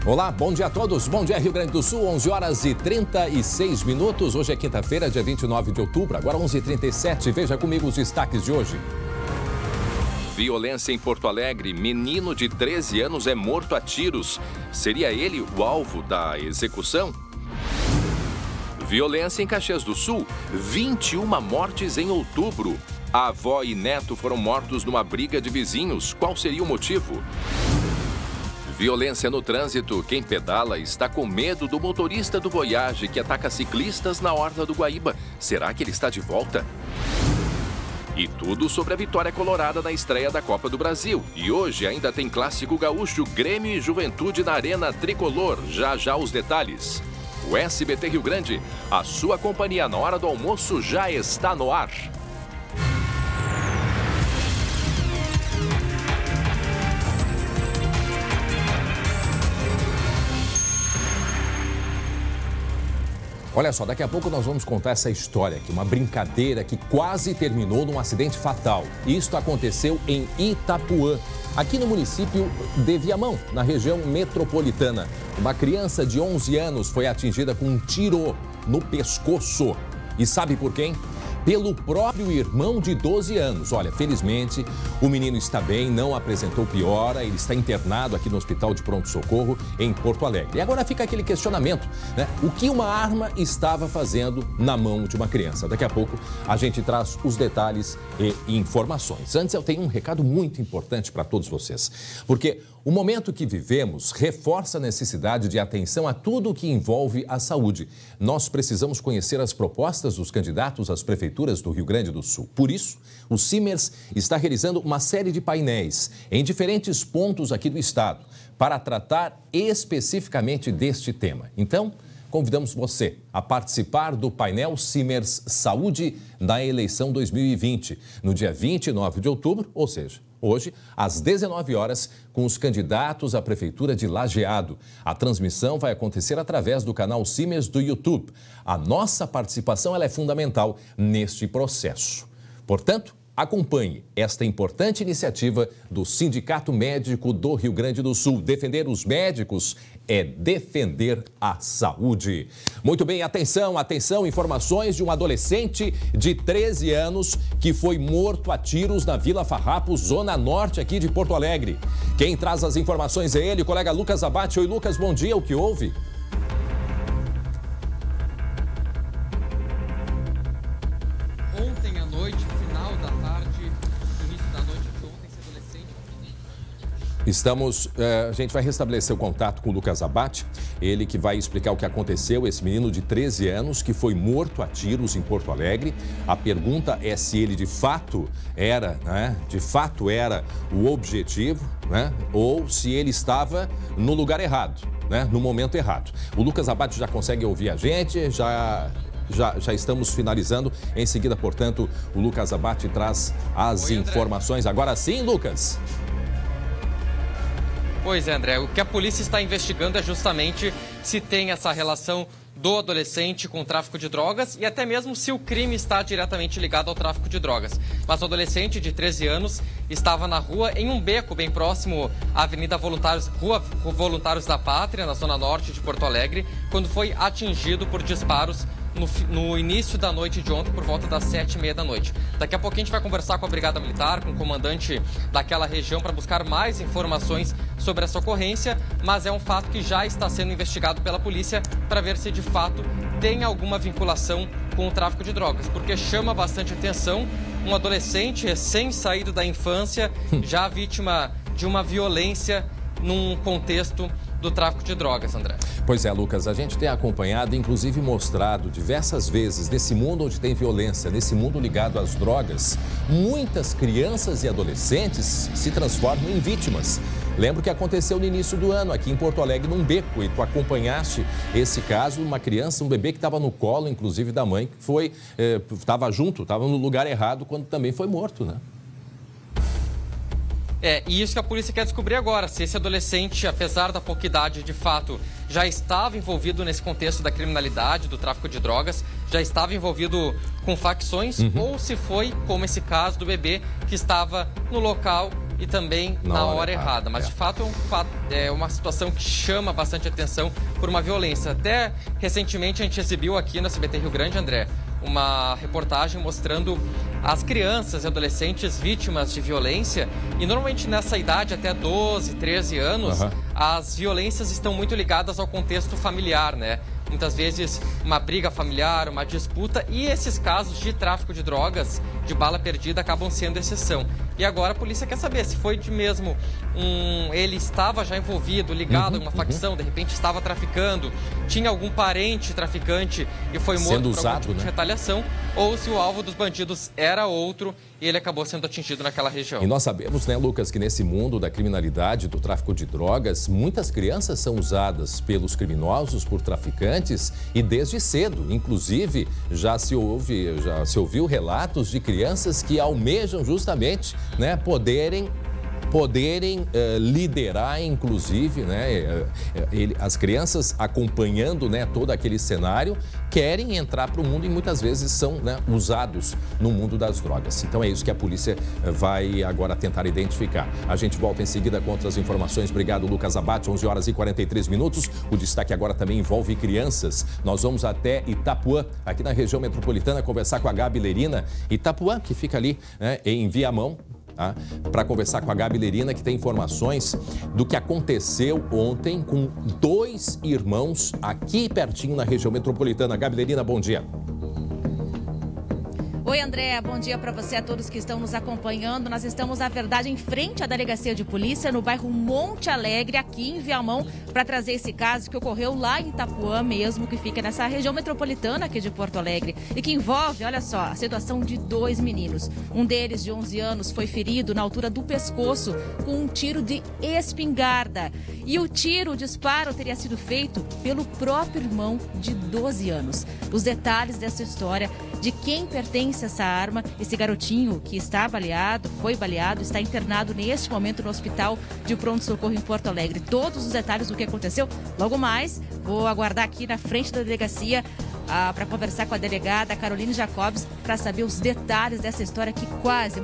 Olá, bom dia a todos. Bom dia, Rio Grande do Sul, 11 horas e 36 minutos. Hoje é quinta-feira, dia 29 de outubro, agora 11h37. Veja comigo os destaques de hoje. Violência em Porto Alegre. Menino de 13 anos é morto a tiros. Seria ele o alvo da execução? Violência em Caxias do Sul. 21 mortes em outubro. A avó e neto foram mortos numa briga de vizinhos. Qual seria o motivo? Violência no trânsito. Quem pedala está com medo do motorista do Voyage que ataca ciclistas na Orla do Guaíba. Será que ele está de volta? E tudo sobre a vitória colorada na estreia da Copa do Brasil. E hoje ainda tem clássico gaúcho, Grêmio e Juventude na Arena Tricolor. Já os detalhes. O SBT Rio Grande, a sua companhia na hora do almoço já está no ar. Olha só, daqui a pouco nós vamos contar essa história aqui, uma brincadeira que quase terminou num acidente fatal. Isto aconteceu em Itapuã, aqui no município de Viamão, na região metropolitana. Uma criança de 11 anos foi atingida com um tiro no pescoço. E sabe por quem? Pelo próprio irmão de 12 anos. Olha, felizmente, o menino está bem, não apresentou piora, ele está internado aqui no Hospital de Pronto-Socorro em Porto Alegre. E agora fica aquele questionamento, né? O que uma arma estava fazendo na mão de uma criança? Daqui a pouco a gente traz os detalhes e informações. Antes eu tenho um recado muito importante para todos vocês, porque o momento que vivemos reforça a necessidade de atenção a tudo o que envolve a saúde. Nós precisamos conhecer as propostas dos candidatos às prefeituras do Rio Grande do Sul. Por isso, o Simers está realizando uma série de painéis em diferentes pontos aqui do estado para tratar especificamente deste tema. Então, convidamos você a participar do painel Simers Saúde na eleição 2020, no dia 29 de outubro, ou seja, hoje, às 19 horas, com os candidatos à Prefeitura de Lajeado. A transmissão vai acontecer através do canal Simers do YouTube. A nossa participação ela é fundamental neste processo. Portanto, acompanhe esta importante iniciativa do Sindicato Médico do Rio Grande do Sul. Defender os médicos é defender a saúde. Muito bem, atenção, informações de um adolescente de 13 anos que foi morto a tiros na Vila Farrapos, zona norte aqui de Porto Alegre. Quem traz as informações é ele, o colega Lucas Abate. Oi, Lucas, bom dia, o que houve? Ontem à noite, final da tarde, início da noite de ontem, esse adolescente... A gente vai restabelecer o contato com o Lucas Abate, ele que vai explicar o que aconteceu, esse menino de 13 anos que foi morto a tiros em Porto Alegre. A pergunta é se ele de fato era o objetivo, né? Ou se ele estava no lugar errado, né? No momento errado. O Lucas Abate já consegue ouvir a gente, já estamos finalizando. Em seguida, portanto, o Lucas Abate traz as informações. Agora sim, Lucas. Pois é, André, o que a polícia está investigando é justamente se tem essa relação do adolescente com o tráfico de drogas e até mesmo se o crime está diretamente ligado ao tráfico de drogas. Mas o adolescente de 13 anos estava na rua, em um beco bem próximo à Avenida Voluntários, Rua Voluntários da Pátria, na zona norte de Porto Alegre, quando foi atingido por disparos no início da noite de ontem, por volta das 7h30 da noite. Daqui a pouco a gente vai conversar com a Brigada Militar, com o comandante daquela região, para buscar mais informações sobre essa ocorrência, mas é um fato que já está sendo investigado pela polícia para ver se de fato tem alguma vinculação com o tráfico de drogas, porque chama bastante atenção um adolescente recém-saído da infância, já vítima de uma violência num contexto do tráfico de drogas, André. Pois é, Lucas, a gente tem acompanhado, inclusive mostrado diversas vezes, nesse mundo onde tem violência, nesse mundo ligado às drogas, muitas crianças e adolescentes se transformam em vítimas. Lembro que aconteceu no início do ano, aqui em Porto Alegre, num beco, e tu acompanhaste esse caso, uma criança, um bebê que estava no colo, inclusive, da mãe, que estava estava no lugar errado, quando também foi morto, né? E isso que a polícia quer descobrir agora, se esse adolescente, apesar da pouca idade, de fato, já estava envolvido nesse contexto da criminalidade, do tráfico de drogas, já estava envolvido com facções, ou se foi, como esse caso do bebê, que estava no local e também na hora errada. Mas, de fato, é uma situação que chama bastante atenção por uma violência. Até recentemente a gente exibiu aqui no SBT Rio Grande, André, uma reportagem mostrando as crianças e adolescentes vítimas de violência. E normalmente nessa idade, até 12, 13 anos, as violências estão muito ligadas ao contexto familiar, né? Muitas vezes uma briga familiar, uma disputa, e esses casos de tráfico de drogas, de bala perdida, acabam sendo exceção. E agora a polícia quer saber se foi de mesmo ele estava já envolvido, ligado a uma facção, de repente estava traficando, tinha algum parente traficante e foi morto por algum tipo de retaliação, ou se o alvo dos bandidos era outro e ele acabou sendo atingido naquela região. E nós sabemos, né, Lucas, que nesse mundo da criminalidade, do tráfico de drogas, muitas crianças são usadas pelos criminosos, por traficantes, e desde cedo. Inclusive, já se ouviu relatos de crianças que almejam justamente, né, poderem liderar, inclusive, né, as crianças acompanhando, né, todo aquele cenário, querem entrar para o mundo e muitas vezes são, né, usados no mundo das drogas. Então é isso que a polícia vai agora tentar identificar. A gente volta em seguida com outras informações. Obrigado, Lucas Abate, 11 horas e 43 minutos. O destaque agora também envolve crianças. Nós vamos até Itapuã, aqui na região metropolitana, conversar com a Gabi Lerina. Itapuã, que fica ali, né, em Viamão, para conversar com a Gabi Lerina, que tem informações do que aconteceu ontem com 2 irmãos aqui pertinho na região metropolitana. Gabi Lerina, bom dia. Oi, André, bom dia para você, a todos que estão nos acompanhando. Nós estamos, na verdade, em frente à delegacia de polícia, no bairro Monte Alegre, aqui em Viamão, para trazer esse caso que ocorreu lá em Itapuã mesmo, que fica nessa região metropolitana aqui de Porto Alegre, e que envolve, olha só, a situação de 2 meninos. Um deles, de 11 anos, foi ferido na altura do pescoço com um tiro de espingarda. E o disparo, teria sido feito pelo próprio irmão de 12 anos. Os detalhes dessa história, de quem pertence essa arma, esse garotinho que foi baleado, está internado neste momento no hospital de pronto-socorro em Porto Alegre. Todos os detalhes do que aconteceu, logo mais, vou aguardar aqui na frente da delegacia para conversar com a delegada Caroline Jacobs para saber os detalhes dessa história que quase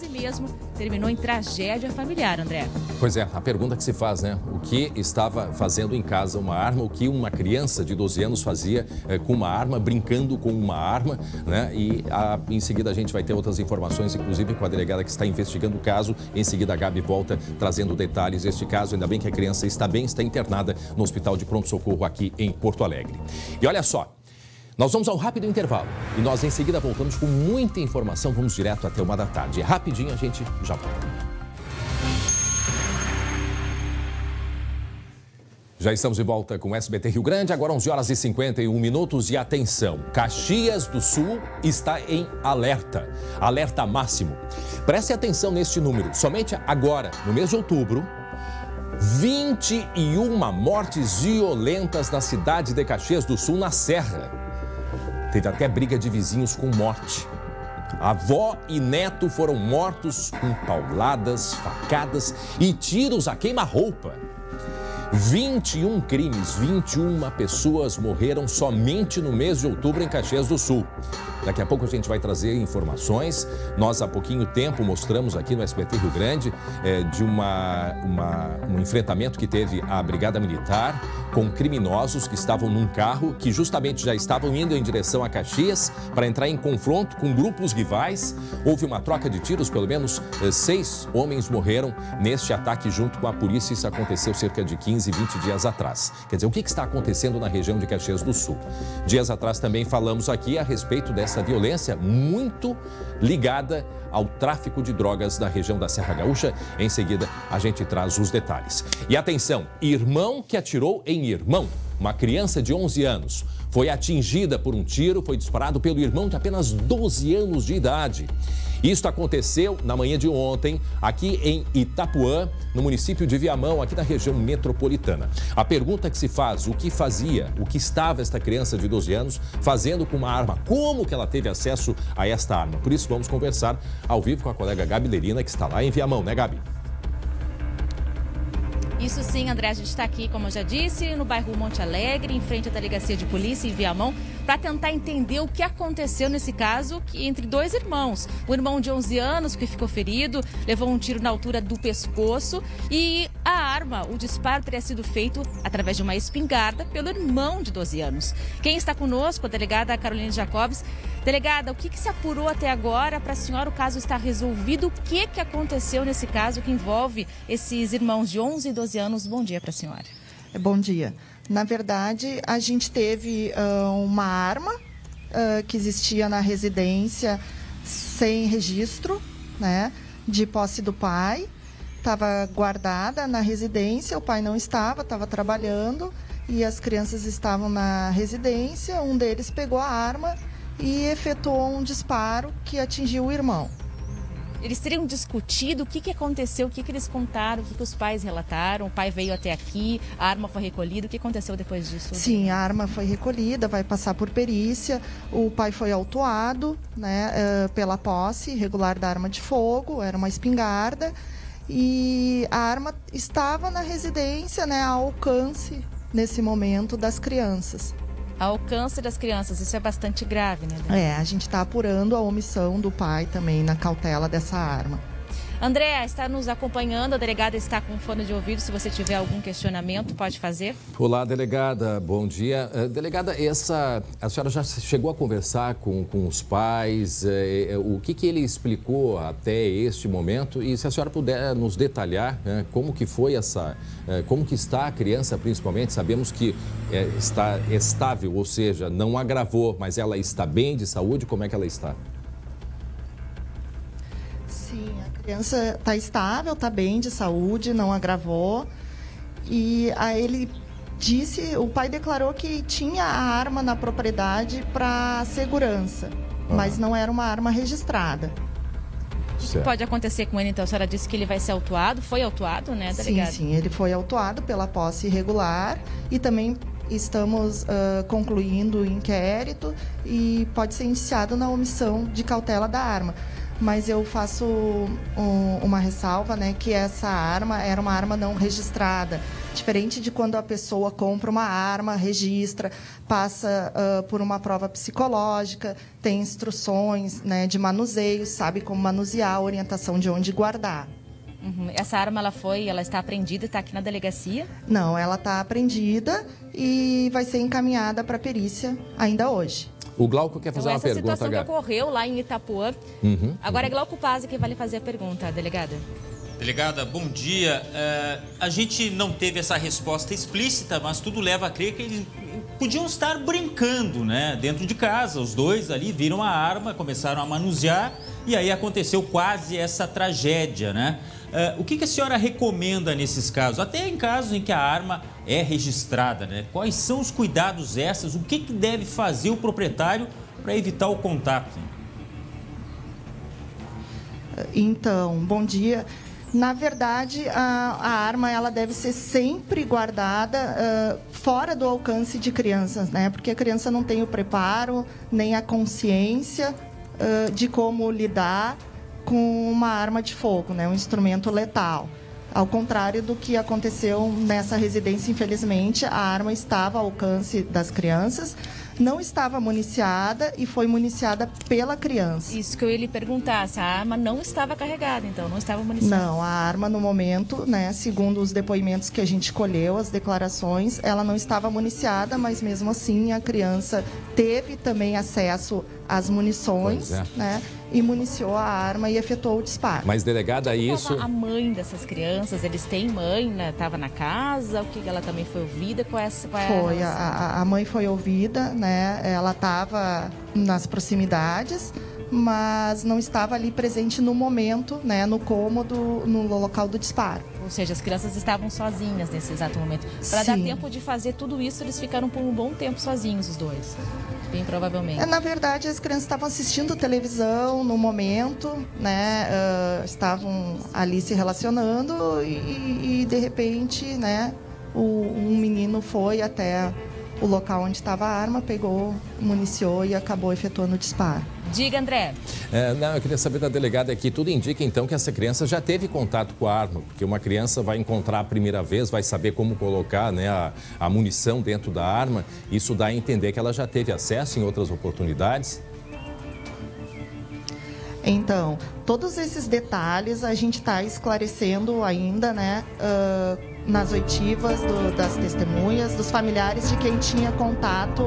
mesmo terminou em tragédia familiar, André. Pois é, a pergunta que se faz, né? O que estava fazendo em casa uma arma, o que uma criança de 12 anos fazia com uma arma, brincando com uma arma, né? E em seguida a gente vai ter outras informações, inclusive com a delegada que está investigando o caso. Em seguida a Gabi volta trazendo detalhes deste caso. Ainda bem que a criança está bem, está internada no hospital de pronto-socorro aqui em Porto Alegre. E olha só, nós vamos ao rápido intervalo e nós em seguida voltamos com muita informação. Vamos direto até 1 da tarde. Rapidinho a gente já volta. Já estamos de volta com o SBT Rio Grande, agora 11 horas e 51 minutos e atenção, Caxias do Sul está em alerta máximo. Preste atenção neste número, somente agora, no mês de outubro, 21 mortes violentas na cidade de Caxias do Sul, na Serra. Teve até briga de vizinhos com morte. Avó e neto foram mortos com pauladas, facadas e tiros a queima-roupa. 21 crimes, 21 pessoas morreram somente no mês de outubro em Caxias do Sul. Daqui a pouco a gente vai trazer informações. Nós há pouquinho tempo mostramos aqui no SBT Rio Grande de um enfrentamento que teve a Brigada Militar com criminosos que estavam num carro que justamente já estavam indo em direção a Caxias para entrar em confronto com grupos rivais. Houve uma troca de tiros, pelo menos 6 homens morreram neste ataque junto com a polícia. Isso aconteceu cerca de 15, 20 dias atrás. Quer dizer, o que está acontecendo na região de Caxias do Sul? Dias atrás também falamos aqui a respeito dessa violência muito ligada ao tráfico de drogas da região da Serra Gaúcha. Em seguida, a gente traz os detalhes. E atenção, irmão que atirou em irmão. Uma criança de 11 anos foi atingida por um tiro, foi disparado pelo irmão de apenas 12 anos de idade. Isso aconteceu na manhã de ontem, aqui em Itapuã, no município de Viamão, aqui na região metropolitana. A pergunta que se faz, o que estava esta criança de 12 anos fazendo com uma arma? Como que ela teve acesso a esta arma? Por isso vamos conversar ao vivo com a colega Gabi Lerina, que está lá em Viamão, né, Gabi? Isso sim, André, a gente está aqui, como eu já disse, no bairro Monte Alegre, em frente à delegacia de polícia em Viamão, para tentar entender o que aconteceu nesse caso entre dois irmãos. O irmão de 11 anos que ficou ferido, levou um tiro na altura do pescoço e a arma, o disparo teria sido feito através de uma espingarda pelo irmão de 12 anos. Quem está conosco, a delegada Caroline Jacobs. Delegada, o que se apurou até agora para a senhora? O caso está resolvido? O que aconteceu nesse caso que envolve esses irmãos de 11 e 12 anos? Bom dia para a senhora. Bom dia. Na verdade, a gente teve uma arma que existia na residência sem registro, né, de posse do pai. Estava guardada na residência, o pai não estava trabalhando e as crianças estavam na residência. Um deles pegou a arma e efetuou um disparo que atingiu o irmão. Eles teriam discutido o que aconteceu, o que eles contaram, o que os pais relataram. O pai veio até aqui, a arma foi recolhida. O que aconteceu depois disso? Sim, a arma foi recolhida, vai passar por perícia. O pai foi autuado, né, pela posse irregular da arma de fogo, era uma espingarda. E a arma estava na residência, né, ao alcance, nesse momento, das crianças. Ao alcance das crianças, isso é bastante grave, né? A gente está apurando a omissão do pai também na cautela dessa arma. André, está nos acompanhando, a delegada está com fone de ouvido, se você tiver algum questionamento, pode fazer. Olá, delegada, bom dia. Delegada, a senhora já chegou a conversar com os pais, o que ele explicou até este momento e se a senhora puder nos detalhar como que foi como que está a criança principalmente, sabemos que está estável, ou seja, não agravou, mas ela está bem de saúde, como é que ela está? Sim, a criança está estável, está bem de saúde, não agravou. E aí ele disse, o pai declarou que tinha a arma na propriedade para segurança, mas não era uma arma registrada. O que pode acontecer com ele, então? A senhora disse que ele vai ser autuado, foi autuado, né, delegado? Sim, ele foi autuado pela posse irregular e também estamos concluindo o inquérito e pode ser iniciado na omissão de cautela da arma. Mas eu faço uma ressalva, né, que essa arma era uma arma não registrada. Diferente de quando a pessoa compra uma arma, registra, passa por uma prova psicológica, tem instruções, né, de manuseio, sabe como manusear, orientação de onde guardar. Essa arma ela está apreendida e está aqui na delegacia? Não, ela está apreendida e vai ser encaminhada para a perícia ainda hoje. O Glauco quer fazer uma pergunta. Essa situação que ocorreu lá em Itapuã. Agora é Glauco Pazzi que vai lhe fazer a pergunta, delegada. Delegada, bom dia. A gente não teve essa resposta explícita, mas tudo leva a crer que eles podiam estar brincando, né? Dentro de casa, os dois ali viram a arma, começaram a manusear e aí aconteceu quase essa tragédia, né? O que a senhora recomenda nesses casos? Até em casos em que a arma é registrada, né? Quais são os cuidados extras? O que deve fazer o proprietário para evitar o contato? Então, bom dia. Na verdade, a arma ela deve ser sempre guardada fora do alcance de crianças, né? Porque a criança não tem o preparo, nem a consciência de como lidar com uma arma de fogo, né? Um instrumento letal. Ao contrário do que aconteceu nessa residência, infelizmente, a arma estava ao alcance das crianças, não estava municiada e foi municiada pela criança. Isso que eu ia lhe perguntar, se a arma não estava carregada, então, não estava municiada. Não, a arma no momento, né, segundo os depoimentos que a gente colheu, as declarações, ela não estava municiada, mas mesmo assim a criança teve também acesso às munições, né, e municiou a arma e efetuou o disparo. Mas, delegada, isso... A mãe dessas crianças, eles têm mãe, né? Estava na casa, o que ela também foi ouvida? Foi, a mãe foi ouvida, né? Ela estava nas proximidades, mas não estava ali presente no momento, né? No cômodo, no local do disparo. Ou seja, as crianças estavam sozinhas nesse exato momento. Para dar tempo de fazer tudo isso, eles ficaram por um bom tempo sozinhos, os dois. Bem provavelmente. Na verdade, as crianças estavam assistindo televisão no momento, né? Estavam ali se relacionando e de repente, né? Um menino foi até o local onde estava a arma, pegou, municiou e acabou efetuando o disparo. Diga, André. Eu queria saber da delegada aqui. Tudo indica, então, que essa criança já teve contato com a arma, porque uma criança vai encontrar a primeira vez, vai saber como colocar, né, a munição dentro da arma. Isso dá a entender que ela já teve acesso em outras oportunidades. Então, todos esses detalhes a gente está esclarecendo ainda, né, nas oitivas das testemunhas, dos familiares de quem tinha contato,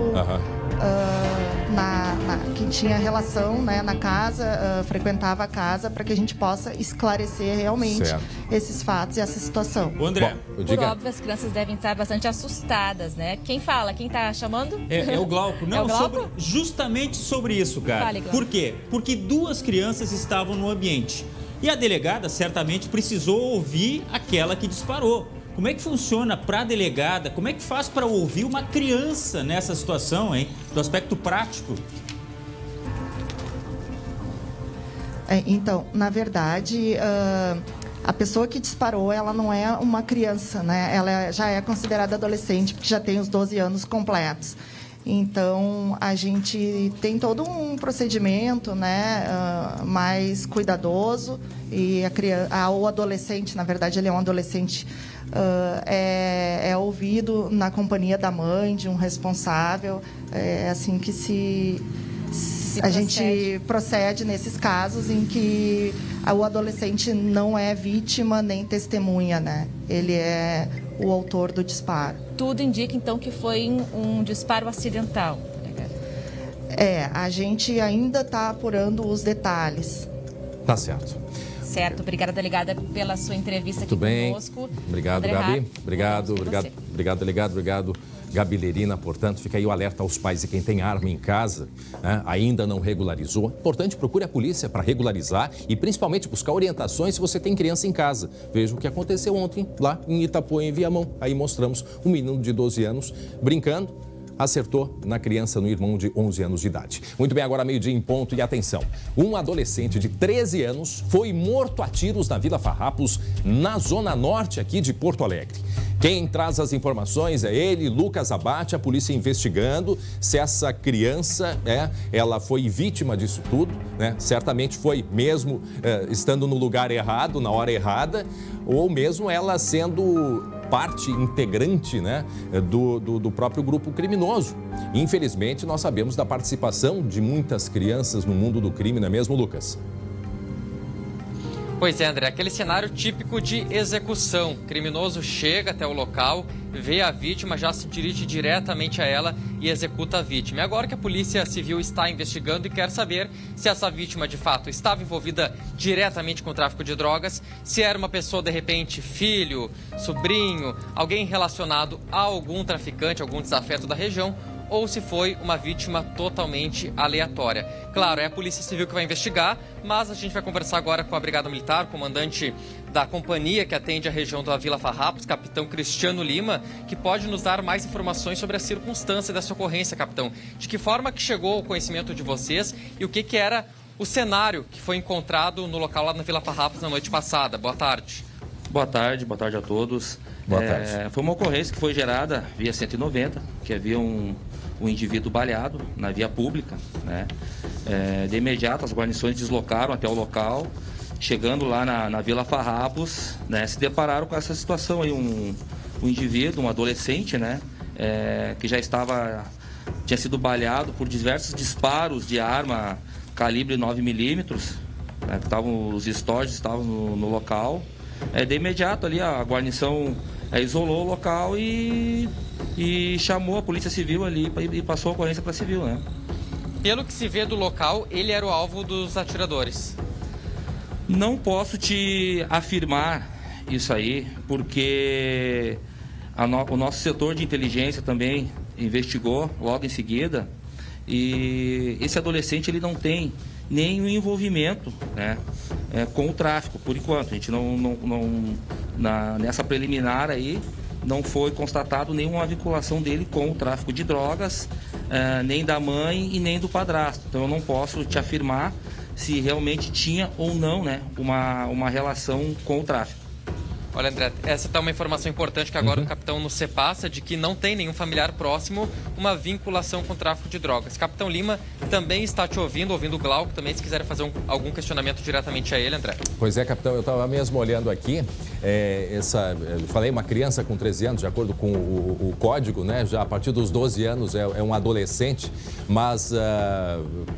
quem tinha relação, né, na casa, frequentava a casa, para que a gente possa esclarecer realmente esses fatos e essa situação. O André, por óbvio, as crianças devem estar bastante assustadas, né? Quem fala? Quem está chamando? É o Glauco. Não, é o Glauco? Justamente sobre isso, cara. Fale, Glauco. Por quê? Porque 2 crianças estavam no ambiente. E a delegada certamente precisou ouvir aquela que disparou. Como é que funciona para a delegada? Como é que faz para ouvir uma criança nessa situação, hein? Do aspecto prático. Então, na verdade, a pessoa que disparou, ela não é uma criança, né? Ela já é considerada adolescente, porque já tem os 12 anos completos. Então, a gente tem todo um procedimento, né, mais cuidadoso. E o adolescente, na verdade, ele é um adolescente, é ouvido na companhia da mãe, de um responsável. É assim que a gente procede nesses casos em que o adolescente não é vítima nem testemunha, né? Ele é o autor do disparo. Tudo indica, então, que foi um disparo acidental. A gente ainda está apurando os detalhes. Tá certo. Certo. Obrigada, delegada, pela sua entrevista aqui conosco. Obrigado, André Gabi. Rapp, Obrigado, delegado. Obrigado, Gabi Lerina. Portanto, fica aí o alerta aos pais e quem tem arma em casa, né, ainda não regularizou. Importante, procure a polícia para regularizar e principalmente buscar orientações se você tem criança em casa. Veja o que aconteceu ontem lá em Itapuã, em Viamão. Aí mostramos um menino de 12 anos brincando. Acertou na criança, no irmão de 11 anos de idade. Muito bem, agora meio-dia em ponto e atenção. Um adolescente de 13 anos foi morto a tiros na Vila Farrapos, na zona norte aqui de Porto Alegre. Quem traz as informações é ele, Lucas Abate, a polícia investigando se essa criança, ela foi vítima disso tudo, né? Certamente foi mesmo estando no lugar errado, na hora errada, ou mesmo ela sendo parte integrante, né, do próprio grupo criminoso. Infelizmente, nós sabemos da participação de muitas crianças no mundo do crime, não é mesmo, Lucas? Pois é, André, aquele cenário típico de execução. O criminoso chega até o local, vê a vítima, já se dirige diretamente a ela e executa a vítima. E agora que a Polícia Civil está investigando e quer saber se essa vítima, de fato, estava envolvida diretamente com o tráfico de drogas, se era uma pessoa, de repente, filho, sobrinho, alguém relacionado a algum traficante, algum desafeto da região, ou se foi uma vítima totalmente aleatória. Claro, é a Polícia Civil que vai investigar, mas a gente vai conversar agora com a Brigada Militar, comandante da companhia que atende a região da Vila Farrapos, capitão Cristiano Lima, que pode nos dar mais informações sobre a circunstância dessa ocorrência, capitão. De que forma que chegou ao conhecimento de vocês e o que era o cenário que foi encontrado no local lá na Vila Farrapos na noite passada. Boa tarde. Boa tarde a todos. Boa tarde. Foi uma ocorrência que foi gerada via 190, que havia um indivíduo baleado na via pública, né? De imediato as guarnições deslocaram até o local, chegando lá na Vila Farrapos, né, se depararam com essa situação aí, um indivíduo, um adolescente, né, que já tinha sido baleado por diversos disparos de arma calibre 9mm, né, que os estojos estavam no local. De imediato ali a guarnição isolou o local e chamou a Polícia Civil ali e passou a ocorrência para a Civil, né? Pelo que se vê do local, ele era o alvo dos atiradores. Não posso te afirmar isso aí, porque o nosso setor de inteligência também investigou logo em seguida, e esse adolescente ele não tem nenhum envolvimento, né, com o tráfico, por enquanto. A gente nessa preliminar aí não foi constatado nenhuma vinculação dele com o tráfico de drogas, nem da mãe e nem do padrasto. Então eu não posso te afirmar se realmente tinha ou não, né, uma relação com o tráfico. Olha, André, essa tá uma informação importante que agora o capitão nos repassa, de que não tem nenhum familiar próximo uma vinculação com o tráfico de drogas. Capitão Lima também está te ouvindo o Glauco também, se quiser fazer algum questionamento diretamente a ele, André. Pois é, capitão, eu estava mesmo olhando aqui, eu falei uma criança com 13 anos, de acordo com o código, né? Já a partir dos 12 anos é um adolescente, mas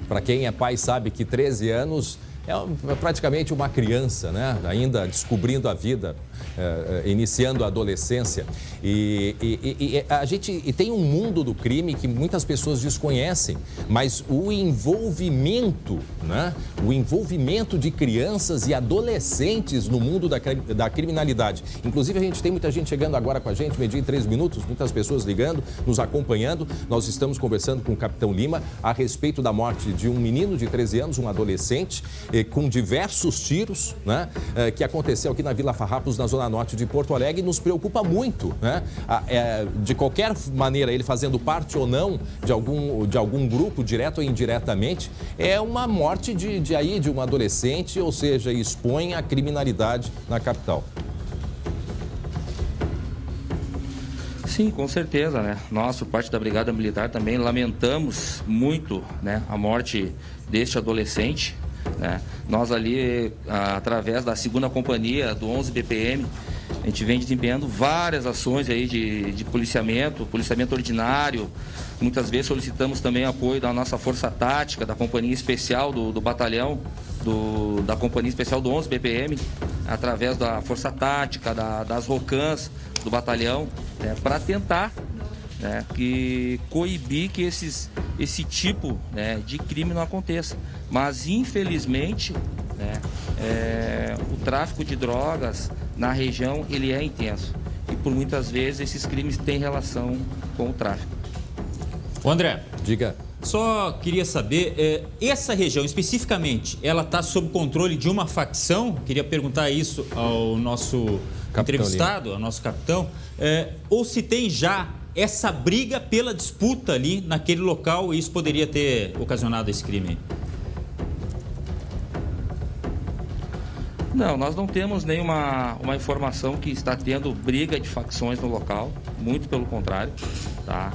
para quem é pai sabe que 13 anos é praticamente uma criança, né? Ainda descobrindo a vida, iniciando a adolescência. E a gente tem um mundo do crime que muitas pessoas desconhecem, mas o envolvimento, né? O envolvimento de crianças e adolescentes no mundo da criminalidade. Inclusive, a gente tem muita gente chegando agora com a gente, meio-dia em 3 minutos, muitas pessoas ligando, nos acompanhando. Nós estamos conversando com o capitão Lima a respeito da morte de um menino de 13 anos, um adolescente, com diversos tiros, né, que aconteceu aqui na Vila Farrapos, na zona norte de Porto Alegre, e nos preocupa muito, né? De qualquer maneira, ele fazendo parte ou não de algum grupo, direto ou indiretamente, é uma morte de um adolescente, ou seja, expõe a criminalidade na capital. Sim, com certeza, né? Nós, por parte da Brigada Militar, também lamentamos muito, né, a morte deste adolescente, né? Nós ali, através da 2ª Companhia do 11 BPM, a gente vem desempenhando várias ações aí de policiamento ordinário. Muitas vezes solicitamos também apoio da nossa Força Tática, da Companhia Especial do Batalhão, da Companhia Especial do 11 BPM, através da Força Tática, das ROCANs do Batalhão, né, para tentar, né, coibir que esse tipo, né, de crime não aconteça. Mas, infelizmente, né, o tráfico de drogas na região ele é intenso. E, por muitas vezes, esses crimes têm relação com o tráfico. Ô André, diga. Só queria saber, essa região especificamente, ela está sob controle de uma facção? Queria perguntar isso ao nosso entrevistado, ao nosso capitão. Ou se tem já essa briga pela disputa ali naquele local e isso poderia ter ocasionado esse crime? Não, nós não temos nenhuma informação que está tendo briga de facções no local, muito pelo contrário, tá?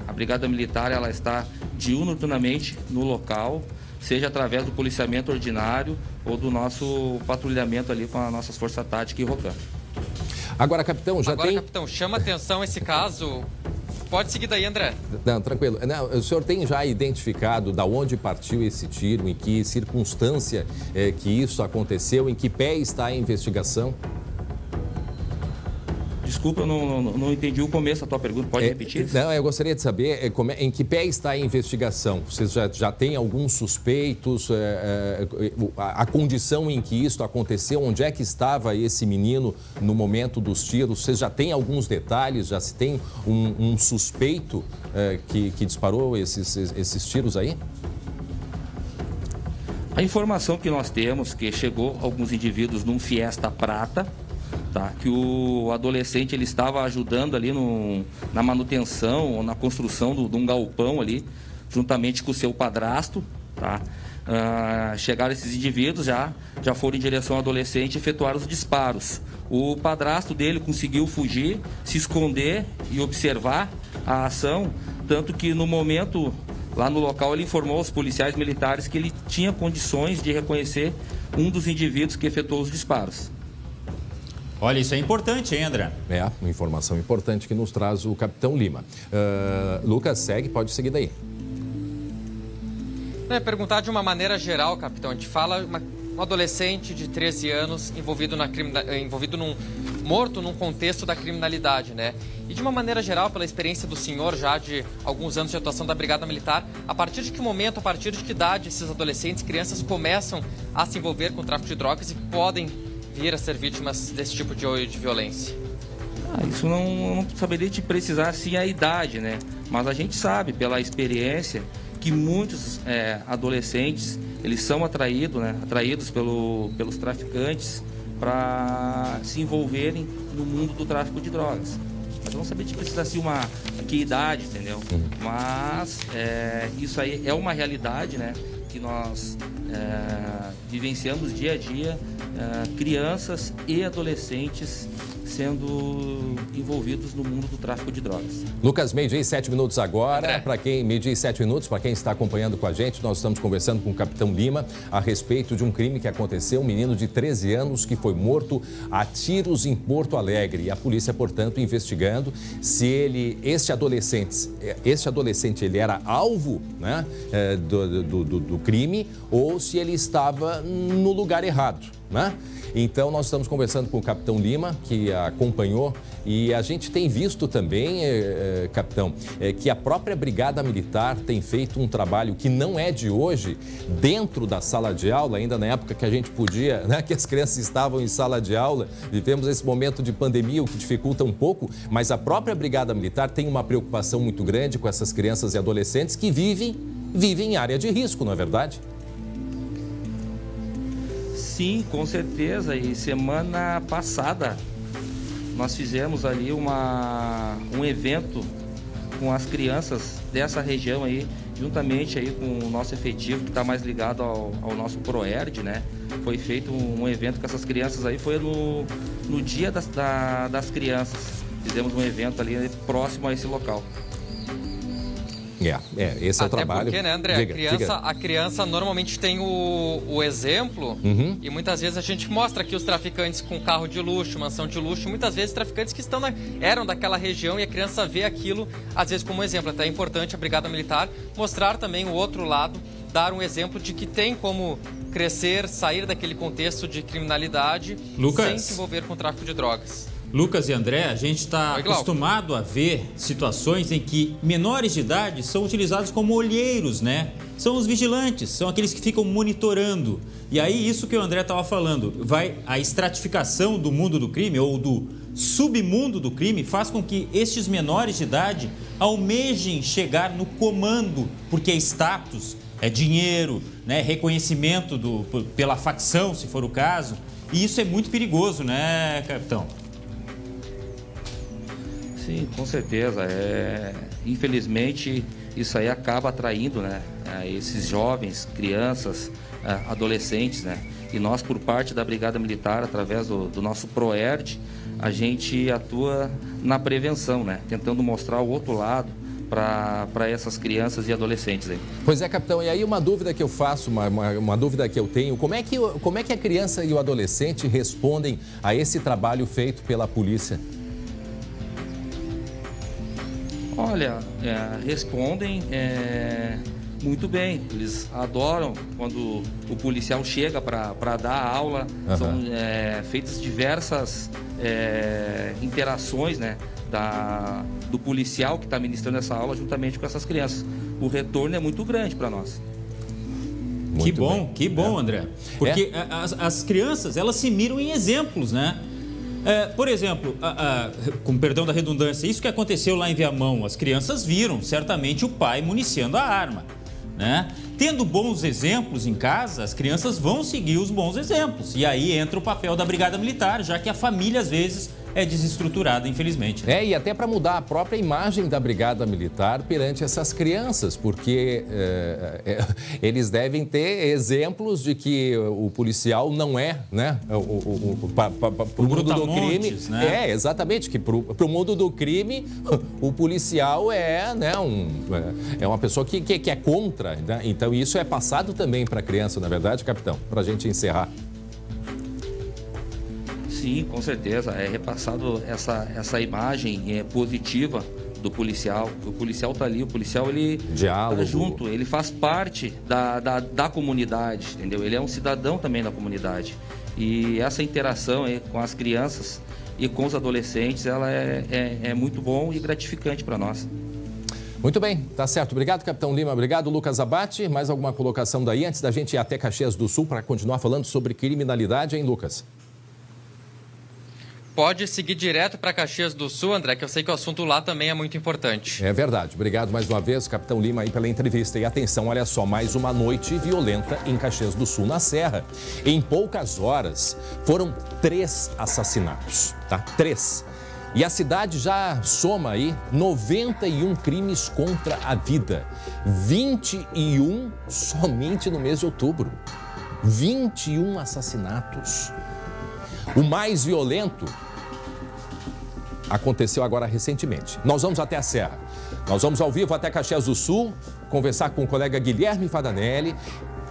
A Brigada Militar ela está diurnamente no local, seja através do policiamento ordinário ou do nosso patrulhamento ali com as nossas forças táticas e ROCAN. Agora, capitão, capitão, chama atenção esse caso. Pode seguir daí, André. Não, tranquilo. Não, o senhor tem já identificado da onde partiu esse tiro, em que circunstância que isso aconteceu, em que pé está a investigação? Desculpa, eu não entendi o começo da tua pergunta. Pode repetir? Não, eu gostaria de saber em que pé está a investigação. Vocês já têm alguns suspeitos? A condição em que isso aconteceu? Onde é que estava esse menino no momento dos tiros? Vocês já têm alguns detalhes? Já se tem um suspeito que disparou esses tiros aí? A informação que nós temos que chegou alguns indivíduos num Fiesta Prata, tá? Que o adolescente ele estava ajudando ali na manutenção ou na construção de um galpão ali, juntamente com o seu padrasto, tá? Chegaram esses indivíduos, já foram em direção ao adolescente e efetuaram os disparos. O padrasto dele conseguiu fugir, se esconder e observar a ação, tanto que no momento, lá no local, ele informou aos policiais militares que ele tinha condições de reconhecer um dos indivíduos que efetuou os disparos. Olha, isso é importante, hein, André? Uma informação importante que nos traz o capitão Lima. Lucas, pode seguir daí. Perguntar de uma maneira geral, capitão. A gente fala um adolescente de 13 anos morto num contexto da criminalidade, né? E de uma maneira geral, pela experiência do senhor já de alguns anos de atuação da Brigada Militar, a partir de que momento, a partir de que idade esses adolescentes, crianças começam a se envolver com o tráfico de drogas e podem vir a ser vítimas desse tipo de violência? Isso eu não saberia te precisar assim a idade, né? Mas a gente sabe pela experiência que muitos adolescentes eles são atraídos pelos traficantes para se envolverem no mundo do tráfico de drogas. Mas eu não saberia te precisar assim que idade, entendeu? Mas isso aí é uma realidade, né? Que nós vivenciamos dia a dia, crianças e adolescentes sendo envolvidos no mundo do tráfico de drogas. Lucas, 12:07 agora. Para quem 12:07, para quem está acompanhando com a gente, nós estamos conversando com o Capitão Lima a respeito de um crime que aconteceu, um menino de 13 anos que foi morto a tiros em Porto Alegre. E a polícia, portanto, investigando se este adolescente ele era alvo, né, do crime ou se ele estava no lugar errado, né? Então, nós estamos conversando com o Capitão Lima, que acompanhou, e a gente tem visto também, Capitão, que a própria Brigada Militar tem feito um trabalho que não é de hoje, dentro da sala de aula, ainda na época que a gente podia, né, que as crianças estavam em sala de aula, vivemos esse momento de pandemia, o que dificulta um pouco, mas a própria Brigada Militar tem uma preocupação muito grande com essas crianças e adolescentes que vivem em área de risco, não é verdade? Sim, com certeza. E semana passada nós fizemos ali um evento com as crianças dessa região aí, juntamente aí com o nosso efetivo que está mais ligado ao nosso PROERD, né? Foi feito um evento com essas crianças aí, foi no dia das crianças. Fizemos um evento ali próximo a esse local. Esse é o trabalho. Até porque, né, André, a criança normalmente tem o exemplo e muitas vezes a gente mostra aqui os traficantes com carro de luxo, mansão de luxo, muitas vezes traficantes que eram daquela região e a criança vê aquilo, às vezes como exemplo. Até é importante a Brigada Militar mostrar também o outro lado, dar um exemplo de que tem como crescer, sair daquele contexto de criminalidade sem se envolver com tráfico de drogas. Lucas e André, a gente está acostumado a ver situações em que menores de idade são utilizados como olheiros, né? São os vigilantes, são aqueles que ficam monitorando. E aí, isso que o André estava falando, a estratificação do mundo do crime ou do submundo do crime faz com que estes menores de idade almejem chegar no comando, porque é status, é dinheiro, né? Reconhecimento pela facção, se for o caso. E isso é muito perigoso, né, capitão? Sim, com certeza. Infelizmente, isso aí acaba atraindo, né, esses jovens, crianças, adolescentes, né? E nós, por parte da Brigada Militar, através do nosso PROERD, a gente atua na prevenção, né? Tentando mostrar o outro lado para essas crianças e adolescentes aí. Pois é, capitão, e aí uma dúvida que eu faço, uma dúvida que eu tenho, como é que a criança e o adolescente respondem a esse trabalho feito pela polícia? Olha, respondem muito bem. Eles adoram quando o policial chega para dar aula. São feitas diversas interações, né, do policial que está ministrando essa aula juntamente com essas crianças. O retorno é muito grande para nós. Que bom, André. Porque as crianças, elas se miram em exemplos, né? Por exemplo, com perdão da redundância, isso que aconteceu lá em Viamão, as crianças viram certamente o pai municiando a arma, né? Tendo bons exemplos em casa, as crianças vão seguir os bons exemplos. E aí entra o papel da Brigada Militar, já que a família, às vezes, é desestruturada, infelizmente. E até para mudar a própria imagem da Brigada Militar perante essas crianças, porque eles devem ter exemplos de que o policial não é, né, para o mundo do crime. Né? Exatamente, que para o mundo do crime, o policial né, é uma pessoa que é contra, né? Então isso é passado também para a criança, na verdade, capitão, para a gente encerrar. Sim, com certeza. É repassado essa imagem positiva do policial. O policial está ali, o policial ele está junto, ele faz parte da comunidade, entendeu? Ele é um cidadão também da comunidade. E essa interação aí com as crianças e com os adolescentes, ela é muito bom e gratificante para nós. Muito bem, tá certo. Obrigado, capitão Lima. Obrigado, Lucas Abate. Mais alguma colocação daí antes da gente ir até Caxias do Sul para continuar falando sobre criminalidade, hein, Lucas? Pode seguir direto para Caxias do Sul, André, que eu sei que o assunto lá também é muito importante. É verdade. Obrigado mais uma vez, capitão Lima, aí pela entrevista. E atenção, olha só, mais uma noite violenta em Caxias do Sul, na Serra. Em poucas horas, foram 3 assassinatos, tá? 3. E a cidade já soma aí 91 crimes contra a vida. 21 somente no mês de outubro. 21 assassinatos. O mais violento aconteceu agora recentemente. Nós vamos até a Serra. Nós vamos ao vivo até Caxias do Sul, conversar com o colega Guilherme Fadanelli,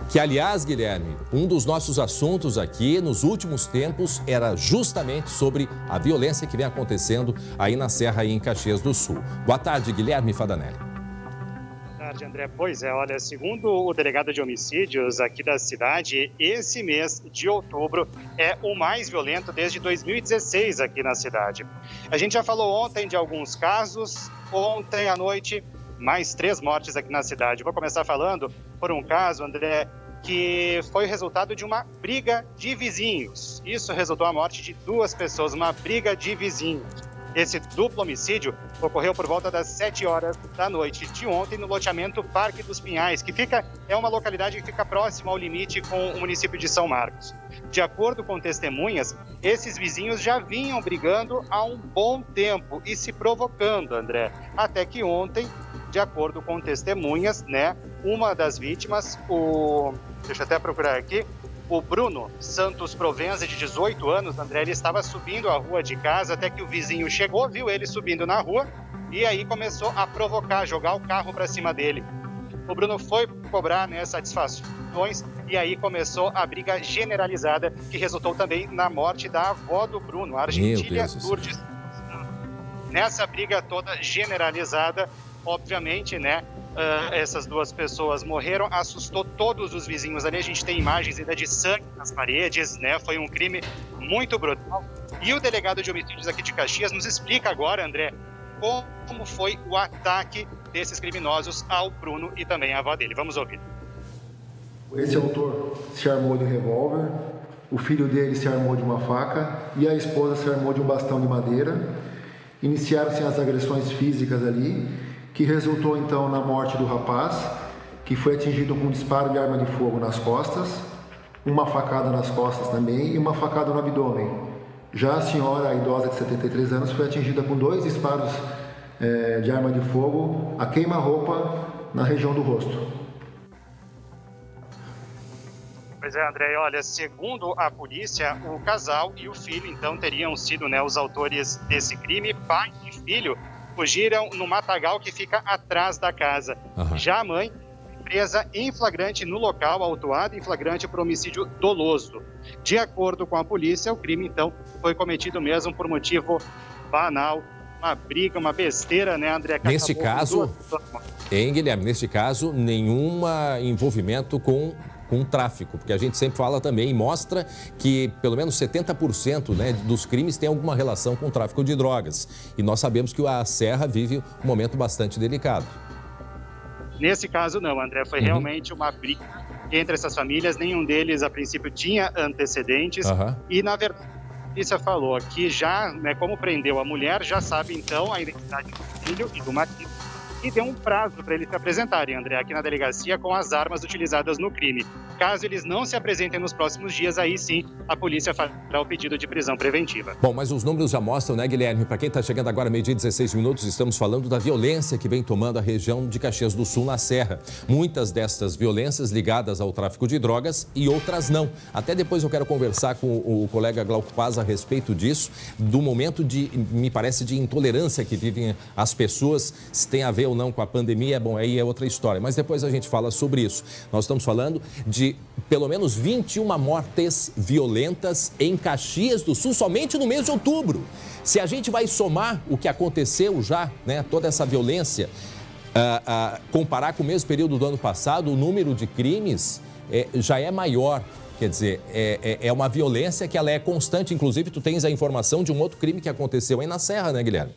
que, aliás, Guilherme, um dos nossos assuntos aqui nos últimos tempos era justamente sobre a violência que vem acontecendo aí na Serra e em Caxias do Sul. Boa tarde, Guilherme Fadanelli. Boa tarde, André. Pois é, olha, segundo o delegado de homicídios aqui da cidade, esse mês de outubro é o mais violento desde 2016 aqui na cidade. A gente já falou ontem de alguns casos, ontem à noite, mais 3 mortes aqui na cidade. Vou começar falando por um caso, André, que foi resultado de uma briga de vizinhos. Isso resultou a morte de 2 pessoas, uma briga de vizinhos. Esse duplo homicídio ocorreu por volta das 7 horas da noite de ontem no loteamento Parque dos Pinhais, que é uma localidade que fica próxima ao limite com o município de São Marcos. De acordo com testemunhas, esses vizinhos já vinham brigando há um bom tempo e se provocando, André, até que ontem, de acordo com testemunhas, né, uma das vítimas, deixa eu até procurar aqui, o Bruno Santos Provenza, de 18 anos, André, ele estava subindo a rua de casa até que o vizinho chegou, viu ele subindo na rua e aí começou a provocar, jogar o carro para cima dele. O Bruno foi cobrar, né, satisfações e aí começou a briga generalizada que resultou também na morte da avó do Bruno, a Argentília Lourdes. Nessa briga toda generalizada, obviamente, né, essas 2 pessoas morreram, assustou todos os vizinhos ali. A gente tem imagens ainda de sangue nas paredes, né? Foi um crime muito brutal. E o delegado de homicídios aqui de Caxias nos explica agora, André, como foi o ataque desses criminosos ao Bruno e também à avó dele. Vamos ouvir. Esse autor se armou de um revólver, o filho dele se armou de uma faca e a esposa se armou de um bastão de madeira. Iniciaram-se as agressões físicas ali, que resultou então na morte do rapaz, que foi atingido com um disparo de arma de fogo nas costas, uma facada nas costas também e uma facada no abdômen. Já a senhora, a idosa de 73 anos, foi atingida com 2 disparos de arma de fogo a queima-roupa na região do rosto. Pois é, André, olha, segundo a polícia, o casal e o filho, então, teriam sido, né, os autores desse crime. Pai e filho fugiram no matagal que fica atrás da casa. Já a mãe, presa em flagrante no local, autuada em flagrante por homicídio doloso. De acordo com a polícia, o crime, então, foi cometido mesmo por motivo banal, uma briga, uma besteira, né, André? Neste caso, Guilherme, neste caso, nenhum envolvimento com tráfico, porque a gente sempre fala também e mostra que pelo menos 70%, né, dos crimes tem alguma relação com o tráfico de drogas. E nós sabemos que a Serra vive um momento bastante delicado. Nesse caso não, André, foi realmente uma briga entre essas famílias, nenhum deles a princípio tinha antecedentes e na verdade a polícia falou que já, né, como prendeu a mulher, já sabe então a identidade do filho e do marido. E deu um prazo para eles se apresentarem, André, aqui na delegacia com as armas utilizadas no crime. Caso eles não se apresentem nos próximos dias, aí sim a polícia fará o pedido de prisão preventiva. Bom, mas os números já mostram, né, Guilherme? Para quem está chegando agora, 12h 16 minutos, estamos falando da violência que vem tomando a região de Caxias do Sul, na Serra. Muitas destas violências ligadas ao tráfico de drogas e outras não. Até depois eu quero conversar com o colega Glauco Paz a respeito disso, do momento me parece, de intolerância que vivem as pessoas, se tem a ver ou não com a pandemia, bom, aí é outra história, mas depois a gente fala sobre isso. Nós estamos falando de pelo menos 21 mortes violentas em Caxias do Sul, somente no mês de outubro. Se a gente vai somar o que aconteceu já, né, toda essa violência, comparar com o mesmo período do ano passado, o número de crimes já é maior. Quer dizer, é uma violência que ela é constante. Inclusive, tu tens a informação de um outro crime que aconteceu aí na Serra, né, Guilherme?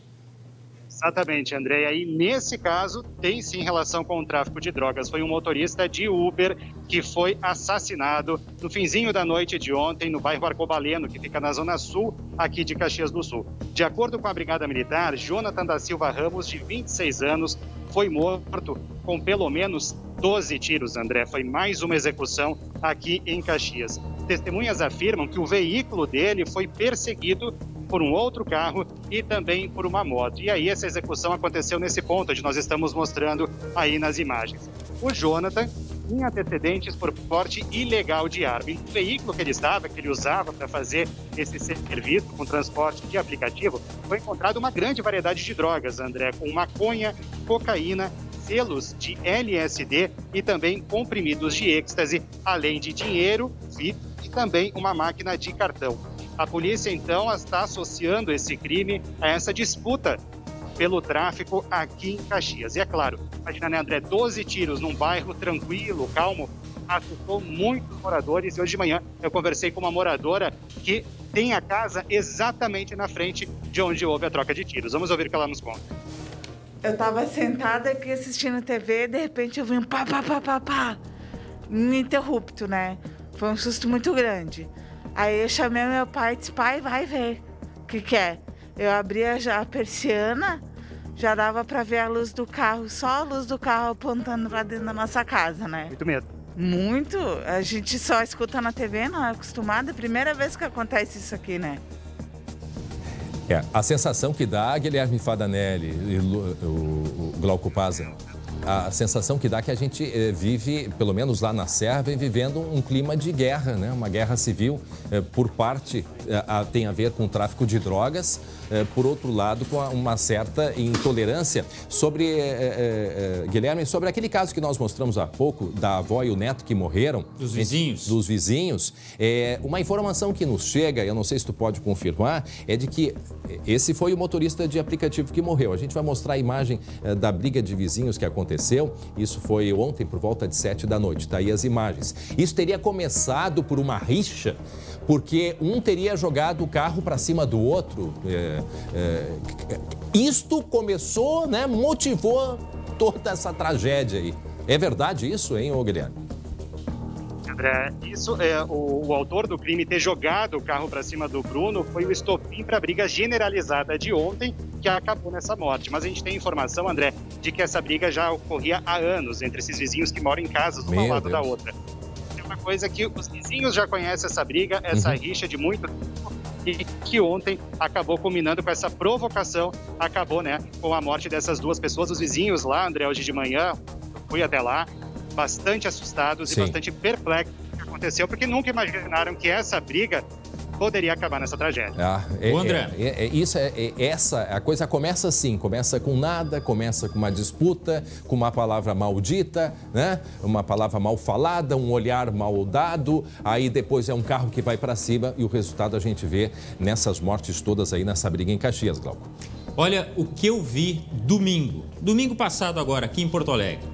Exatamente, André. E aí, nesse caso, tem sim relação com o tráfico de drogas. Foi um motorista de Uber que foi assassinado no finzinho da noite de ontem, no bairro Arcobaleno, que fica na zona sul aqui de Caxias do Sul. De acordo com a Brigada Militar, Jonathan da Silva Ramos, de 26 anos, foi morto com pelo menos 12 tiros, André. Foi mais uma execução aqui em Caxias. Testemunhas afirmam que o veículo dele foi perseguido por um outro carro e também por uma moto. E aí essa execução aconteceu nesse ponto, onde nós estamos mostrando aí nas imagens. O Jonathan tinha antecedentes por porte ilegal de arma. E o veículo que ele usava para fazer esse serviço com transporte de aplicativo, foi encontrado uma grande variedade de drogas, André, com maconha, cocaína, selos de LSD e também comprimidos de êxtase, além de dinheiro, e também uma máquina de cartão. A polícia, então, está associando esse crime a essa disputa pelo tráfico aqui em Caxias. E é claro, imagina, né, André, 12 tiros num bairro tranquilo, calmo, assustou muitos moradores. E hoje de manhã eu conversei com uma moradora que tem a casa exatamente na frente de onde houve a troca de tiros. Vamos ouvir o que ela nos conta. Eu estava sentada aqui assistindo TV, de repente eu vi um pá, pá, pá, pá, pá, ininterrupto, né? Foi um susto muito grande. Aí eu chamei meu pai e disse, pai, vai ver o que é. Eu abria já a persiana, já dava para ver a luz do carro, só a luz do carro apontando para dentro da nossa casa, né? Muito medo. Muito. A gente só escuta na TV, não é acostumada. É a primeira vez que acontece isso aqui, né? A sensação que dá, Guilherme Fadanelli e o Glauco Paza, a sensação que dá é que a gente vive, pelo menos lá na Serra, vem vivendo um clima de guerra, né? Uma guerra civil, por parte tem a ver com o tráfico de drogas, por outro lado, com uma certa intolerância. Sobre, Guilherme, sobre aquele caso que nós mostramos há pouco, da avó e o neto que morreram. Dos vizinhos. Dos vizinhos. Uma informação que nos chega, eu não sei se tu pode confirmar, é de que esse foi o motorista de aplicativo que morreu. A gente vai mostrar a imagem da briga de vizinhos que aconteceu. Isso foi ontem, por volta de 7 da noite. Tá aí as imagens. Isso teria começado por uma rixa, porque um teria jogado o carro para cima do outro. Isto começou, né, motivou toda essa tragédia aí. É verdade isso, hein, Guilherme? André, isso é o autor do crime ter jogado o carro para cima do Bruno foi o estopim para a briga generalizada de ontem, que acabou nessa morte. Mas a gente tem informação, André, de que essa briga já ocorria há anos entre esses vizinhos que moram em casas, uma ao lado da outra. É uma coisa que os vizinhos já conhecem essa briga, essa rixa de muito tempo, e que ontem acabou culminando com essa provocação, acabou, né, com a morte dessas duas pessoas. Os vizinhos lá, André, hoje de manhã, eu fui até lá, bastante assustados e bastante perplexos com o que aconteceu, porque nunca imaginaram que essa briga poderia acabar nessa tragédia. André. A coisa começa assim, começa com nada, começa com uma disputa, com uma palavra maldita, né? Uma palavra mal falada, um olhar mal dado, aí depois é um carro que vai para cima e o resultado a gente vê nessas mortes todas aí nessa briga em Caxias, Glauco. Olha o que eu vi domingo passado agora aqui em Porto Alegre.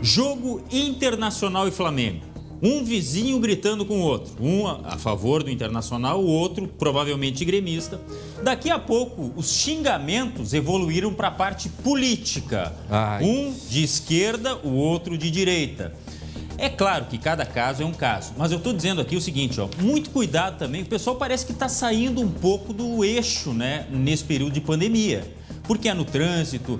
Jogo Internacional e Flamengo. Um vizinho gritando com o outro. Um a favor do Internacional, o outro provavelmente gremista. Daqui a pouco, os xingamentos evoluíram para a parte política. Um de esquerda, o outro de direita. É claro que cada caso é um caso, mas eu estou dizendo aqui o seguinte, ó, muito cuidado também. O pessoal parece que está saindo um pouco do eixo, né, nesse período de pandemia. Porque é no trânsito,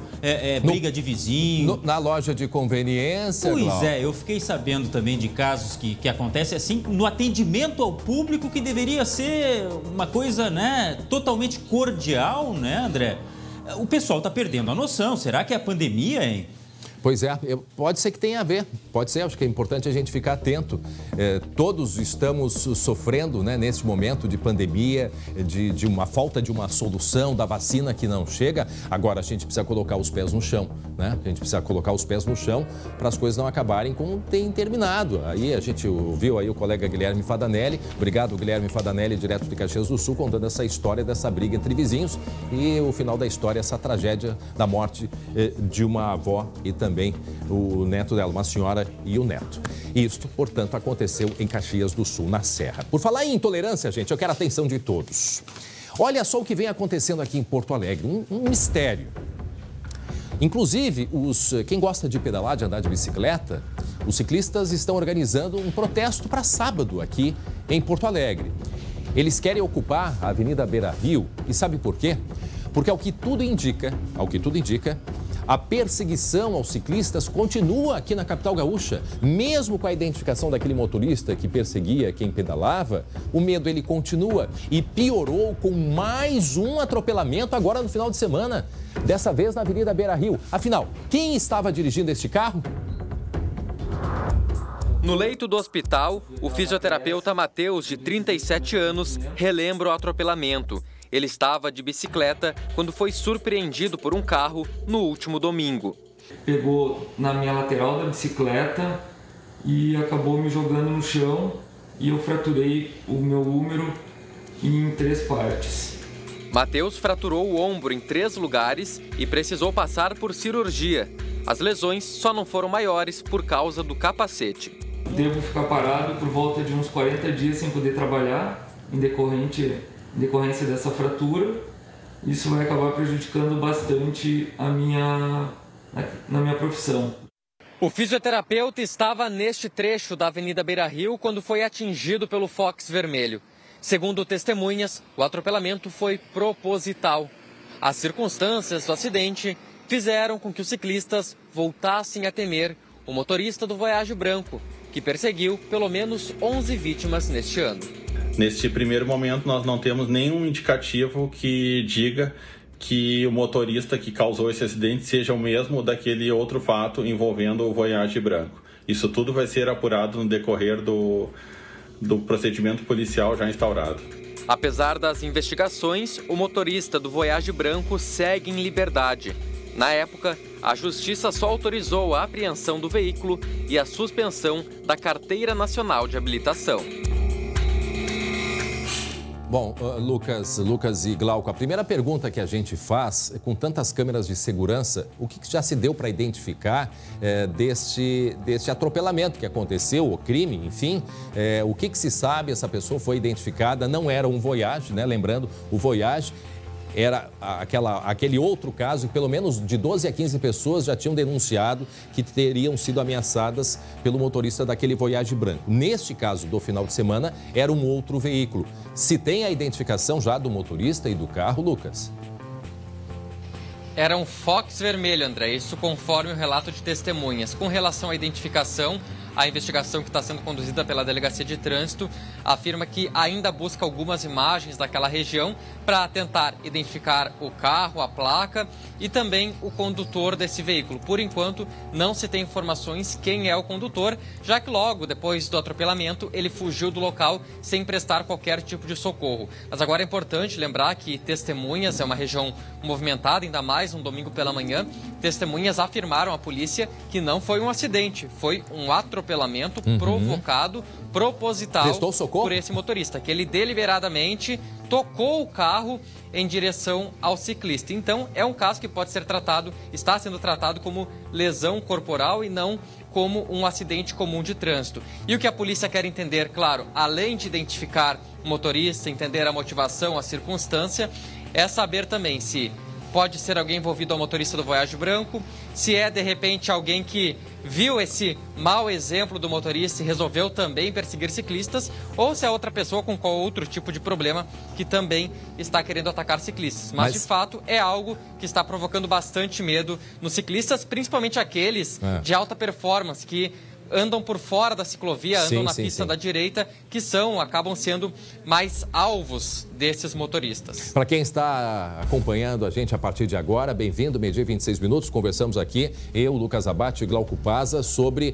briga de vizinho. Na loja de conveniência, Pois eu fiquei sabendo também de casos que acontecem assim, no atendimento ao público, que deveria ser uma coisa, né, totalmente cordial, né, André? O pessoal está perdendo a noção. Será que é a pandemia, hein? Pois é, pode ser que tenha a ver, pode ser, acho que é importante a gente ficar atento. Todos estamos sofrendo, né, nesse momento de pandemia, de uma falta de uma solução, da vacina que não chega. Agora a gente precisa colocar os pés no chão, né? A gente precisa colocar os pés no chão para as coisas não acabarem como tem terminado. Aí a gente ouviu aí o colega Guilherme Fadanelli, obrigado Guilherme Fadanelli, direto de Caxias do Sul, contando essa história dessa briga entre vizinhos e o final da história, essa tragédia da morte de uma avó e também o neto dela, uma senhora e o neto. Isto, portanto, aconteceu em Caxias do Sul, na Serra. Por falar em intolerância, gente, eu quero a atenção de todos. Olha só o que vem acontecendo aqui em Porto Alegre, um mistério. Inclusive, quem gosta de pedalar, de andar de bicicleta, os ciclistas estão organizando um protesto para sábado aqui em Porto Alegre. Eles querem ocupar a Avenida Beira-Rio e sabe por quê? Porque ao que tudo indica, A perseguição aos ciclistas continua aqui na capital gaúcha. Mesmo com a identificação daquele motorista que perseguia quem pedalava, o medo ele continua e piorou com mais um atropelamento agora no final de semana. Dessa vez na Avenida Beira-Rio. Afinal, quem estava dirigindo este carro? No leito do hospital, o fisioterapeuta Matheus, de 37 anos, relembra o atropelamento. Ele estava de bicicleta quando foi surpreendido por um carro no último domingo. Pegou na minha lateral da bicicleta e acabou me jogando no chão e eu fraturei o meu húmero em 3 partes. Matheus fraturou o ombro em 3 lugares e precisou passar por cirurgia. As lesões só não foram maiores por causa do capacete. Devo ficar parado por volta de uns 40 dias sem poder trabalhar em decorrência dessa fratura. Isso vai acabar prejudicando bastante na minha profissão. O fisioterapeuta estava neste trecho da Avenida Beira-Rio quando foi atingido pelo Fox vermelho. Segundo testemunhas, o atropelamento foi proposital. As circunstâncias do acidente fizeram com que os ciclistas voltassem a temer o motorista do Voyage branco, que perseguiu pelo menos 11 vítimas neste ano. Neste primeiro momento, nós não temos nenhum indicativo que diga que o motorista que causou esse acidente seja o mesmo daquele outro fato envolvendo o Voyage branco. Isso tudo vai ser apurado no decorrer do procedimento policial já instaurado. Apesar das investigações, o motorista do Voyage branco segue em liberdade. Na época, a Justiça só autorizou a apreensão do veículo e a suspensão da Carteira Nacional de Habilitação. Bom, Lucas e Glauco, a primeira pergunta que a gente faz, com tantas câmeras de segurança, o que já se deu para identificar deste atropelamento que aconteceu, o crime, enfim, o que se sabe, essa pessoa foi identificada, não era um Voyage, né? Lembrando, o Voyage era aquele outro caso, pelo menos de 12 a 15 pessoas já tinham denunciado que teriam sido ameaçadas pelo motorista daquele Voyage branco. Neste caso do final de semana, era um outro veículo. Se tem a identificação já do motorista e do carro, Lucas? Era um Fox vermelho, André, isso conforme o relato de testemunhas. Com relação à identificação, a investigação que está sendo conduzida pela Delegacia de Trânsito afirma que ainda busca algumas imagens daquela região para tentar identificar o carro, a placa e também o condutor desse veículo. Por enquanto, não se tem informações quem é o condutor, já que logo depois do atropelamento ele fugiu do local sem prestar qualquer tipo de socorro. Mas agora é importante lembrar que testemunhas, é uma região movimentada, ainda mais um domingo pela manhã, testemunhas afirmaram à polícia que não foi um acidente, foi um atropelamento provocado, proposital por esse motorista, que ele deliberadamente tocou o carro em direção ao ciclista. Então, é um caso que pode ser tratado, está sendo tratado como lesão corporal e não como um acidente comum de trânsito. E o que a polícia quer entender, claro, além de identificar o motorista, entender a motivação, a circunstância, é saber também se pode ser alguém envolvido ao motorista do Voyage branco, se é, de repente, alguém que viu esse mau exemplo do motorista e resolveu também perseguir ciclistas, ou se é outra pessoa com qual outro tipo de problema que também está querendo atacar ciclistas. Mas, de fato, é algo que está provocando bastante medo nos ciclistas, principalmente aqueles de alta performance que andam por fora da ciclovia, andam na pista da direita, que acabam sendo mais alvos desses motoristas. Para quem está acompanhando a gente a partir de agora, bem-vindo, meio-dia 26 minutos, conversamos aqui, eu, Lucas Abate e Glauco Paza, sobre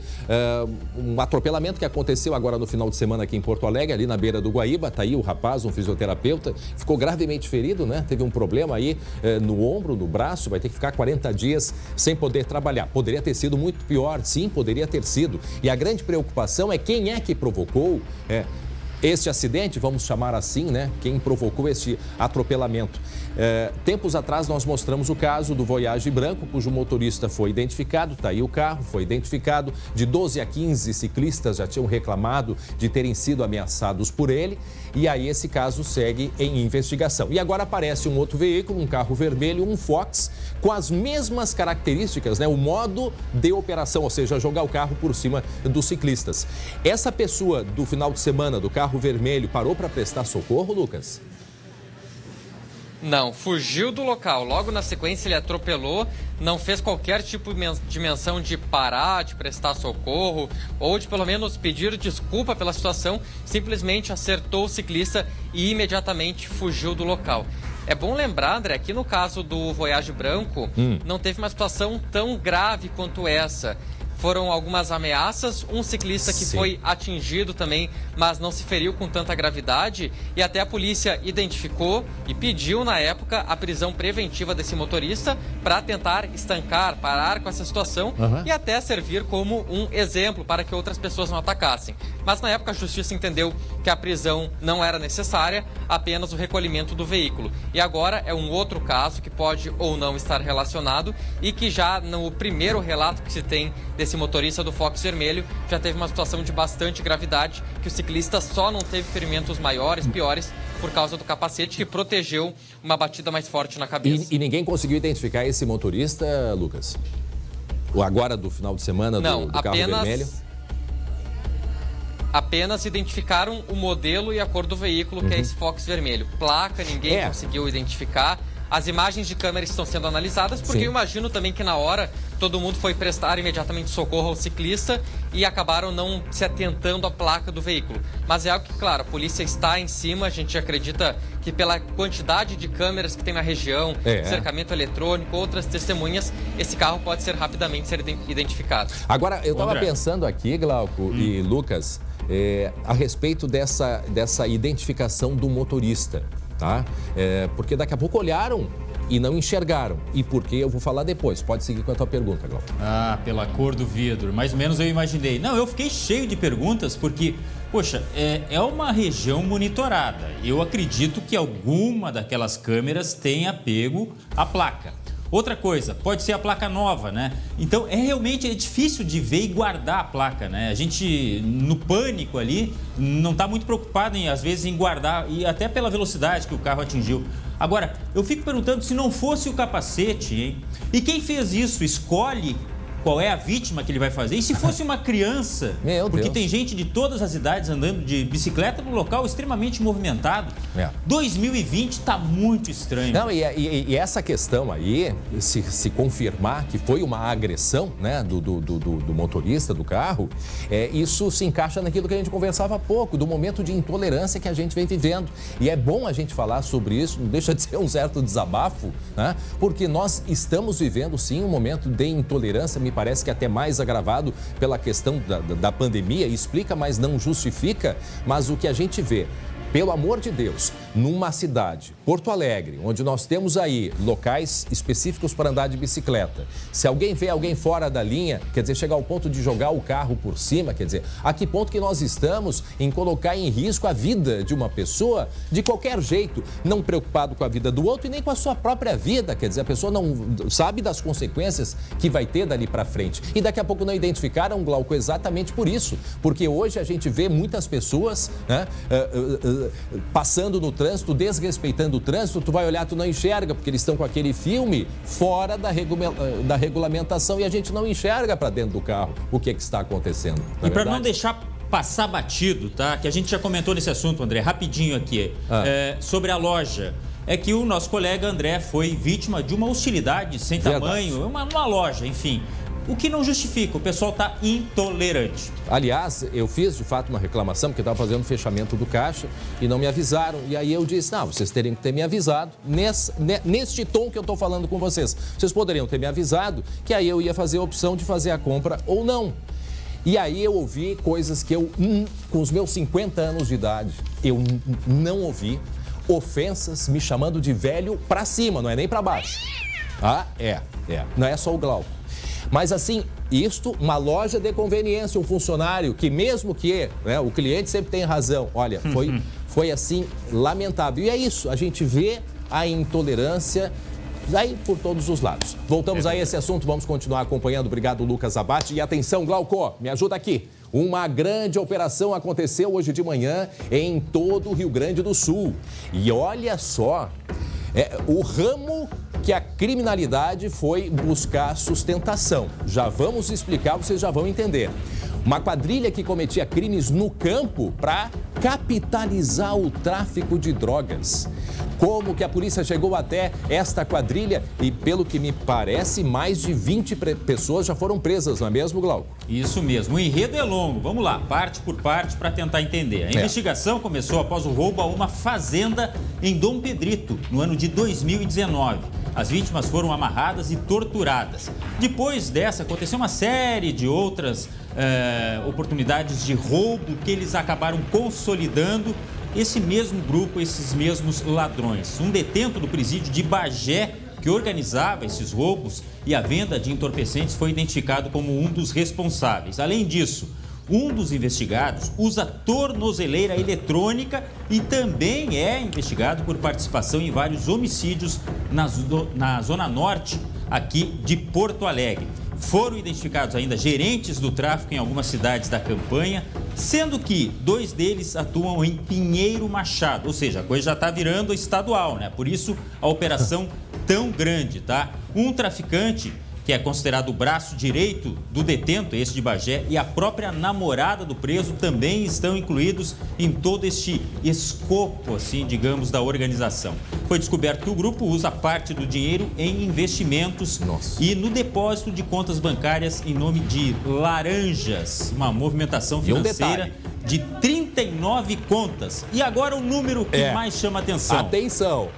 um atropelamento que aconteceu agora no final de semana aqui em Porto Alegre, ali na beira do Guaíba. Tá aí o rapaz, um fisioterapeuta, ficou gravemente ferido, né? Teve um problema aí no ombro, no braço, vai ter que ficar 40 dias sem poder trabalhar. Poderia ter sido muito pior, sim, poderia ter sido. E a grande preocupação é quem é que provocou este acidente, vamos chamar assim, né? Quem provocou este atropelamento. Tempos atrás nós mostramos o caso do Voyage branco, cujo motorista foi identificado, tá aí o carro, foi identificado. De 12 a 15 ciclistas já tinham reclamado de terem sido ameaçados por ele. E aí esse caso segue em investigação. E agora aparece um outro veículo, um carro vermelho, um Fox, com as mesmas características, né? O modo de operação, ou seja, jogar o carro por cima dos ciclistas. Essa pessoa do final de semana do carro vermelho parou para prestar socorro, Lucas? Não, fugiu do local. Logo na sequência ele atropelou, não fez qualquer tipo de menção de parar, de prestar socorro ou de pelo menos pedir desculpa pela situação. Simplesmente acertou o ciclista e imediatamente fugiu do local. É bom lembrar, André, que no caso do Voyage Branco não teve uma situação tão grave quanto essa. Foram algumas ameaças, um ciclista que foi atingido também, mas não se feriu com tanta gravidade. E até a polícia identificou e pediu, na época, a prisão preventiva desse motorista para tentar estancar, parar com essa situação e até servir como um exemplo para que outras pessoas não atacassem. Mas na época a justiça entendeu que a prisão não era necessária, apenas o recolhimento do veículo. E agora é um outro caso que pode ou não estar relacionado e que já no primeiro relato que se tem desse motorista do Fox Vermelho já teve uma situação de bastante gravidade, que o ciclista só não teve ferimentos maiores, piores, por causa do capacete que protegeu uma batida mais forte na cabeça. E ninguém conseguiu identificar esse motorista, Lucas? O agora do final de semana do carro vermelho? Apenas identificaram o modelo e a cor do veículo, que é esse Fox Vermelho. Placa, ninguém conseguiu identificar. As imagens de câmera estão sendo analisadas, porque eu imagino também que na hora todo mundo foi prestar imediatamente socorro ao ciclista e acabaram não se atentando à placa do veículo. Mas é algo que, claro, a polícia está em cima, a gente acredita que pela quantidade de câmeras que tem na região, cercamento eletrônico, outras testemunhas, esse carro pode ser rapidamente identificado. Agora, eu estava pensando aqui, Glauco e Lucas, a respeito dessa identificação do motorista. Tá? Porque daqui a pouco olharam e não enxergaram. E por que eu vou falar depois. Pode seguir com a tua pergunta, Glauco. Ah, pela cor do vidro. Mais ou menos eu imaginei. Não, eu fiquei cheio de perguntas porque, poxa, é uma região monitorada. Eu acredito que alguma daquelas câmeras tenha pego a placa. Outra coisa, pode ser a placa nova, né? Então, realmente difícil de ver e guardar a placa, né? A gente, no pânico ali, não está muito preocupado, às vezes, em guardar, e até pela velocidade que o carro atingiu. Agora, eu fico perguntando se não fosse o capacete, hein? E quem fez isso escolhe qual é a vítima que ele vai fazer? E se fosse uma criança? Porque tem gente de todas as idades andando de bicicleta no local extremamente movimentado. 2020 está muito estranho. Não, e essa questão aí, se confirmar que foi uma agressão, né, do motorista do carro, isso se encaixa naquilo que a gente conversava há pouco, do momento de intolerância que a gente vem vivendo. E é bom a gente falar sobre isso, não deixa de ser um certo desabafo, né? Porque nós estamos vivendo, sim, um momento de intolerância, me parece que até mais agravado pela questão da pandemia, explica, mas não justifica. Mas o que a gente vê, pelo amor de Deus, numa cidade, Porto Alegre, onde nós temos aí locais específicos para andar de bicicleta, se alguém vê alguém fora da linha, quer dizer, chegar ao ponto de jogar o carro por cima, quer dizer, a que ponto que nós estamos em colocar em risco a vida de uma pessoa de qualquer jeito, não preocupado com a vida do outro e nem com a sua própria vida, quer dizer, a pessoa não sabe das consequências que vai ter dali para frente. E daqui a pouco não identificaram, Glauco, exatamente por isso, porque hoje a gente vê muitas pessoas, né, passando no trânsito, desrespeitando o trânsito, tu vai olhar, tu não enxerga, porque eles estão com aquele filme fora da regulamentação e a gente não enxerga para dentro do carro o que está acontecendo. E para não deixar passar batido, tá? Que a gente já comentou nesse assunto, André, rapidinho aqui, sobre a loja. É que o nosso colega André foi vítima de uma hostilidade sem tamanho, uma loja, enfim. O que não justifica, o pessoal está intolerante. Aliás, eu fiz de fato uma reclamação, porque estava fazendo o fechamento do caixa e não me avisaram. E aí eu disse, não, vocês teriam que ter me avisado, neste tom que eu estou falando com vocês. Vocês poderiam ter me avisado, que aí eu ia fazer a opção de fazer a compra ou não. E aí eu ouvi coisas que eu, com os meus 50 anos de idade, eu não ouvi. Ofensas me chamando de velho para cima, não é nem para baixo. Não é só o Glauco. Mas assim, isto, uma loja de conveniência, um funcionário que mesmo que, né, o cliente sempre tem razão, olha, foi assim, lamentável. E é isso, a gente vê a intolerância aí por todos os lados. Voltamos a esse assunto, vamos continuar acompanhando. Obrigado, Lucas Abate. E atenção, Glauco, me ajuda aqui. Uma grande operação aconteceu hoje de manhã em todo o Rio Grande do Sul. E olha só, o ramo que a criminalidade foi buscar sustentação. Já vamos explicar, vocês já vão entender. Uma quadrilha que cometia crimes no campo para capitalizar o tráfico de drogas. Como que a polícia chegou até esta quadrilha e, pelo que me parece, mais de 20 pessoas já foram presas, não é mesmo, Glauco? Isso mesmo. O enredo é longo. Vamos lá, parte por parte para tentar entender. A investigação começou após o roubo a uma fazenda em Dom Pedrito, no ano de 2019. As vítimas foram amarradas e torturadas. Depois dessa, aconteceu uma série de outras oportunidades de roubo que eles acabaram consolidando esse mesmo grupo, esses mesmos ladrões. Um detento do presídio de Bagé, que organizava esses roubos e a venda de entorpecentes, foi identificado como um dos responsáveis. Além disso, um dos investigados usa tornozeleira eletrônica e também é investigado por participação em vários homicídios na Zona Norte aqui de Porto Alegre. Foram identificados ainda gerentes do tráfico em algumas cidades da campanha, sendo que 2 deles atuam em Pinheiro Machado, ou seja, a coisa já está virando estadual, né? Por isso a operação tão grande, tá? Um traficante, que é considerado o braço direito do detento, esse de Bagé, e a própria namorada do preso também estão incluídos em todo este escopo, assim, digamos, da organização. Foi descoberto que o grupo usa parte do dinheiro em investimentos e no depósito de contas bancárias em nome de laranjas, uma movimentação financeira de 39 contas. E agora o número que mais chama atenção.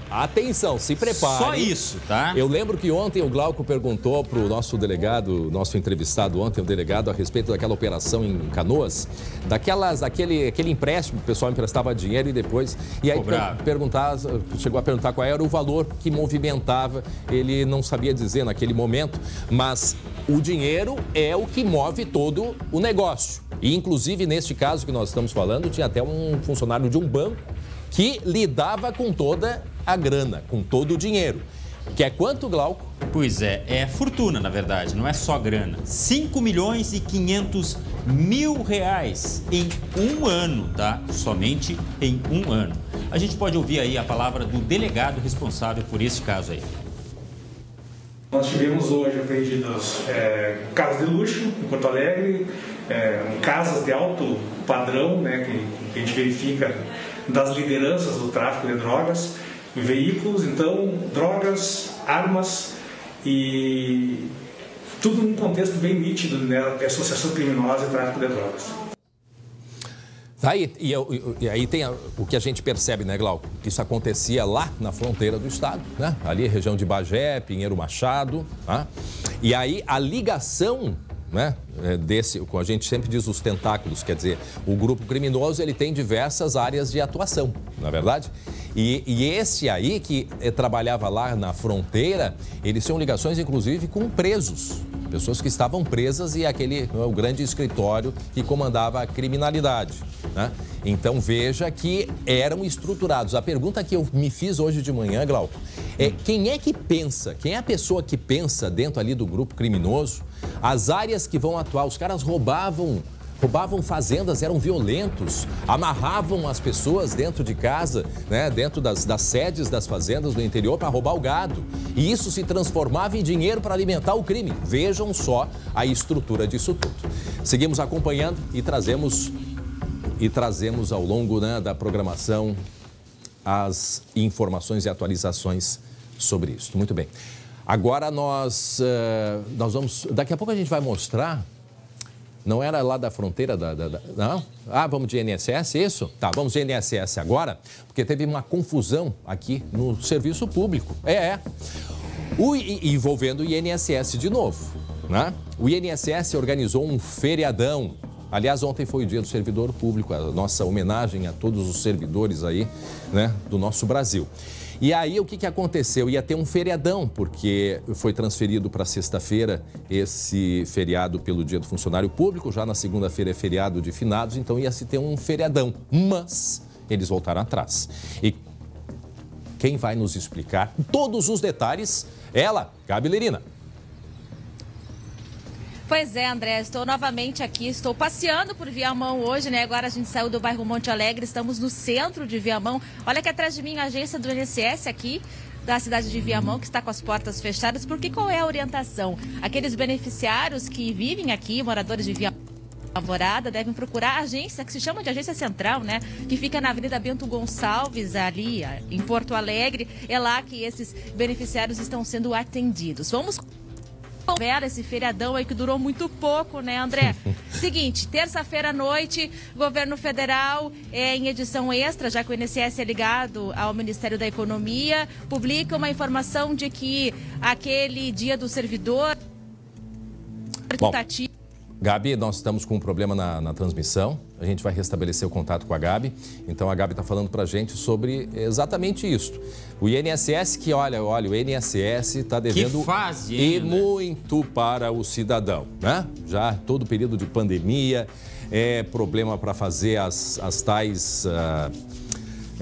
Atenção, se prepare. Só isso, tá? Eu lembro que ontem o Glauco perguntou para o nosso delegado, nosso entrevistado ontem, o delegado, a respeito daquela operação em Canoas, aquele empréstimo, o pessoal emprestava dinheiro e depois... E aí chegou a perguntar qual era o valor que movimentava, ele não sabia dizer naquele momento, mas o dinheiro é o que move todo o negócio. E, inclusive, neste caso que nós estamos falando, tinha até um funcionário de um banco que lidava com toda a grana, com todo o dinheiro. Que é quanto, Glauco? Pois é fortuna, na verdade, não é só grana. 5.500.000 em um ano, tá? Somente em um ano. A gente pode ouvir aí a palavra do delegado responsável por esse caso aí. Nós tivemos hoje apreendidos casas de luxo em Porto Alegre, casas de alto padrão, né, que a gente verifica das lideranças do tráfico de drogas, veículos, então, drogas, armas e tudo num contexto bem nítido, né, de associação criminosa e tráfico de drogas. E aí tem o que a gente percebe, né, Glauco? Isso acontecia lá na fronteira do estado, né? Ali, região de Bagé, Pinheiro Machado, tá? E aí a ligação, né, como a gente sempre diz, os tentáculos, quer dizer, o grupo criminoso, ele tem diversas áreas de atuação, não é verdade? E esse aí que trabalhava lá na fronteira, eles tinham ligações, inclusive, com presos. Pessoas que estavam presas e o grande escritório que comandava a criminalidade, né? Então, veja que eram estruturados. A pergunta que eu me fiz hoje de manhã, Glauco, é quem é que pensa, quem é a pessoa que pensa dentro ali do grupo criminoso, as áreas que vão atuar? Os caras roubavam fazendas, eram violentos, amarravam as pessoas dentro de casa, né, dentro das sedes das fazendas do interior para roubar o gado. E isso se transformava em dinheiro para alimentar o crime. Vejam só a estrutura disso tudo. Seguimos acompanhando e trazemos ao longo, né, da programação as informações e atualizações sobre isso. Muito bem. Agora nós vamos... Daqui a pouco a gente vai mostrar... Não era lá da fronteira não? Vamos de INSS, isso? Tá, vamos de INSS agora, porque teve uma confusão aqui no serviço público. Envolvendo o INSS de novo, né? O INSS organizou um feriadão. Aliás, ontem foi o dia do servidor público, a nossa homenagem a todos os servidores aí, né, do nosso Brasil. E aí, o que aconteceu? Ia ter um feriadão, porque foi transferido para sexta-feira esse feriado pelo Dia do Funcionário Público. Já na segunda-feira é feriado de finados, então ia se ter um feriadão. Mas eles voltaram atrás. E quem vai nos explicar todos os detalhes? Ela, Gabi Lerina. Pois é, André, estou novamente aqui, estou passeando por Viamão hoje, né? Agora a gente saiu do bairro Monte Alegre, estamos no centro de Viamão. Olha que atrás de mim a agência do INSS aqui, da cidade de Viamão, que está com as portas fechadas, porque qual é a orientação? Aqueles beneficiários que vivem aqui, moradores de Viamão, Alvorada devem procurar a agência, que se chama de agência central, né? Que fica na Avenida Bento Gonçalves, ali em Porto Alegre. É lá que esses beneficiários estão sendo atendidos. Vamos ver esse feriadão aí que durou muito pouco, né, André? Seguinte, terça-feira à noite, governo federal, em edição extra, já que o INSS é ligado ao Ministério da Economia, publica uma informação de que aquele dia do servidor... Bom, Gabi, nós estamos com um problema na transmissão. A gente vai restabelecer o contato com a Gabi. Então, a Gabi está falando para a gente sobre exatamente isso. O INSS que, olha, o INSS está devendo e muito para o cidadão, né? Já todo período de pandemia, problema para fazer as tais...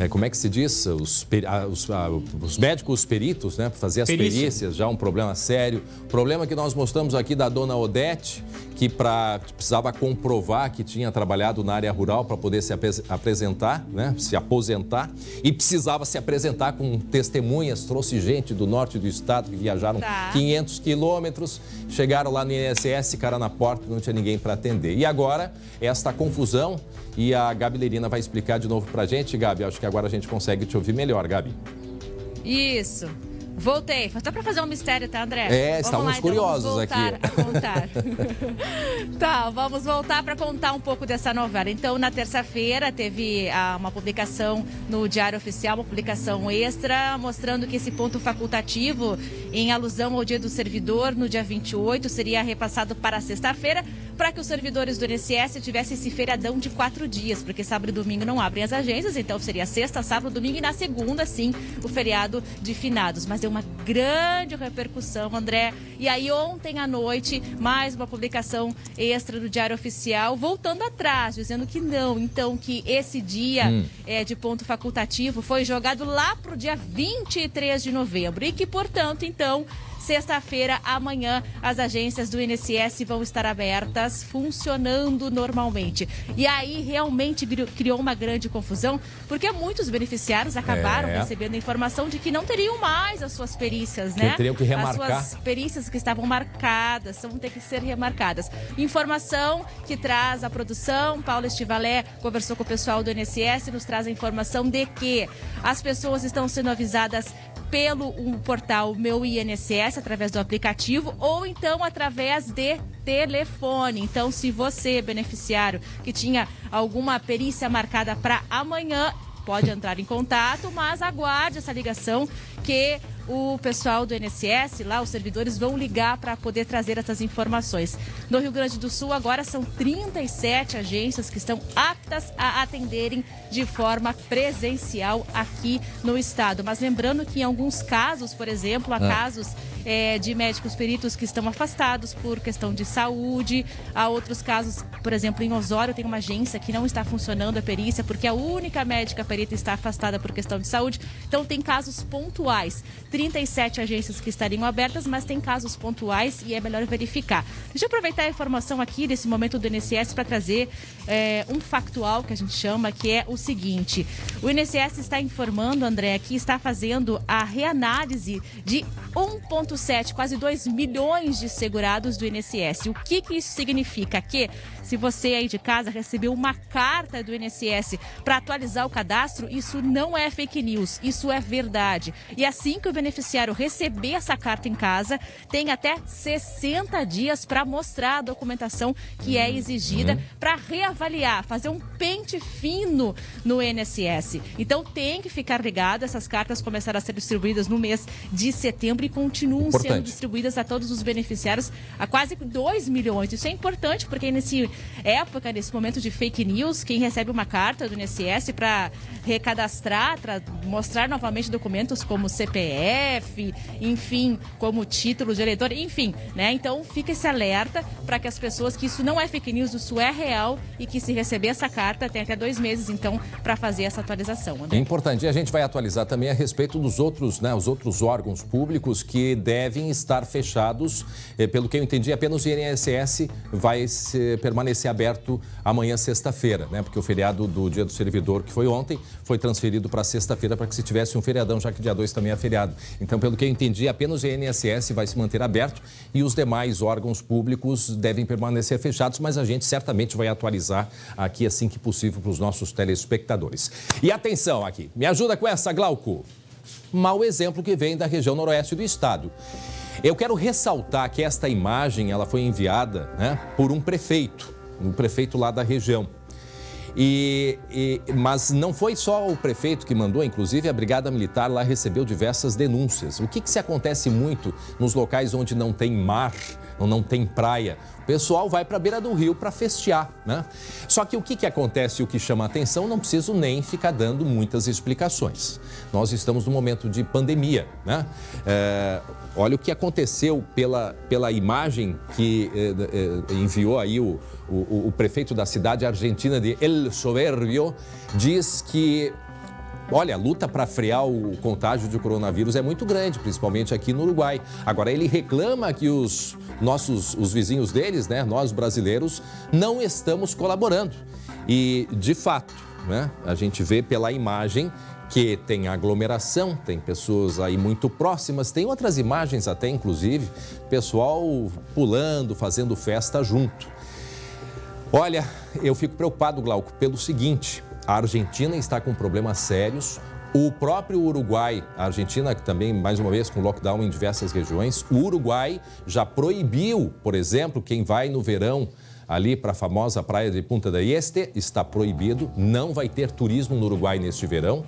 como é que se diz? Os médicos peritos, né? Para fazer as perícias, já um problema sério. Problema que nós mostramos aqui da dona Odete, que precisava comprovar que tinha trabalhado na área rural para poder se apresentar, né? Se aposentar. E precisava se apresentar com testemunhas. Trouxe gente do norte do estado que viajaram 500 quilômetros. Chegaram lá no INSS, cara na porta, não tinha ninguém para atender. E agora, esta confusão, e a Gabi Lerina vai explicar de novo para a gente. Gabi, acho que agora a gente consegue te ouvir melhor, Gabi. Isso. Voltei. Foi só para fazer um mistério, tá, André? Estávamos curiosos aqui. Vamos voltar a contar. Tá, vamos voltar para contar um pouco dessa novela. Então, na terça-feira, teve uma publicação no Diário Oficial, uma publicação extra, mostrando que esse ponto facultativo, em alusão ao Dia do Servidor, no dia 28, seria repassado para sexta-feira, para que os servidores do INSS tivessem esse feriadão de 4 dias, porque sábado e domingo não abrem as agências, então seria sexta, sábado, domingo e na segunda, sim, o feriado de finados. Mas deu uma grande repercussão, André. E aí ontem à noite, mais uma publicação extra do Diário Oficial, voltando atrás, dizendo que não, então que esse dia de ponto facultativo foi jogado lá para o dia 23 de novembro e que, portanto, então, sexta-feira, amanhã, as agências do INSS vão estar abertas, funcionando normalmente. E aí, realmente, criou uma grande confusão, porque muitos beneficiários acabaram recebendo a informação de que não teriam mais as suas perícias, né? Que teriam que remarcar. As suas perícias que estavam marcadas, vão ter que ser remarcadas. Informação que traz a produção, Paula Estivalé conversou com o pessoal do INSS e nos traz a informação de que as pessoas estão sendo avisadas pelo portal Meu INSS, através do aplicativo, ou então através de telefone. Então, se você, beneficiário, que tinha alguma perícia marcada para amanhã, pode entrar em contato, mas aguarde essa ligação que o pessoal do INSS, lá os servidores, vão ligar para poder trazer essas informações. No Rio Grande do Sul, agora são 37 agências que estão aptas a atenderem de forma presencial aqui no estado. Mas lembrando que em alguns casos, por exemplo, há casos de médicos peritos que estão afastados por questão de saúde. Há outros casos, por exemplo, em Osório tem uma agência que não está funcionando a perícia porque a única médica perita está afastada por questão de saúde. Então tem casos pontuais. 37 agências que estariam abertas, mas tem casos pontuais e é melhor verificar. Deixa eu aproveitar a informação aqui desse momento do INSS para trazer um factual que a gente chama, que é o seguinte. O INSS está informando, André, que está fazendo a reanálise de 1,7, quase 2 milhões de segurados do INSS. O que isso significa? Que se você aí de casa recebeu uma carta do INSS para atualizar o cadastro, isso não é fake news, isso é verdade. E assim que o beneficiário receber essa carta em casa, tem até 60 dias para mostrar a documentação que é exigida para reavaliar, fazer um pente fino no INSS. Então tem que ficar ligado, essas cartas começaram a ser distribuídas no mês de setembro e continuam sendo distribuídas a todos os beneficiários, a quase 2 milhões. Isso é importante porque nesse momento de fake news, quem recebe uma carta do INSS para recadastrar, para mostrar novamente documentos como CPF, enfim, como título de eleitor, enfim, né? Então fica esse alerta para que as pessoas, que isso não é fake news, isso é real e que se receber essa carta tem até 2 meses, então, para fazer essa atualização. André. É importante. E a gente vai atualizar também a respeito dos outros, né, os outros órgãos públicos que devem estar fechados. Pelo que eu entendi, apenas o INSS vai permanecer aberto amanhã, sexta-feira, né? Porque o feriado do Dia do Servidor, que foi ontem, foi transferido para sexta-feira para que se tivesse um feriadão, já que dia 2 também é feriado. Então, pelo que eu entendi, apenas o INSS vai se manter aberto e os demais órgãos públicos devem permanecer fechados, mas a gente certamente vai atualizar aqui assim que possível para os nossos telespectadores. E atenção aqui, me ajuda com essa, Glauco. Mau exemplo que vem da região noroeste do estado. Eu quero ressaltar que esta imagem ela foi enviada, né, por um prefeito lá da região. Mas não foi só o prefeito que mandou, inclusive a Brigada Militar lá recebeu diversas denúncias. O que se acontece muito nos locais onde não tem mar, ou não tem praia? O pessoal vai para a beira do rio para festear, né? Só que o que acontece e o que chama a atenção, não preciso nem ficar dando muitas explicações. Nós estamos num momento de pandemia, né? Olha o que aconteceu pela imagem que enviou aí o prefeito da cidade argentina de El Soberbio, diz que, olha, a luta para frear o contágio de coronavírus é muito grande, principalmente aqui no Uruguai. Agora, ele reclama que os vizinhos deles, né, nós brasileiros, não estamos colaborando. E, de fato, né, a gente vê pela imagem que tem aglomeração, tem pessoas aí muito próximas, tem outras imagens até, inclusive, pessoal pulando, fazendo festa junto. Olha, eu fico preocupado, Glauco, pelo seguinte: a Argentina está com problemas sérios, o próprio Uruguai, a Argentina também, mais uma vez, com lockdown em diversas regiões, o Uruguai já proibiu, por exemplo, quem vai no verão ali para a famosa praia de Punta del Este, está proibido, não vai ter turismo no Uruguai neste verão.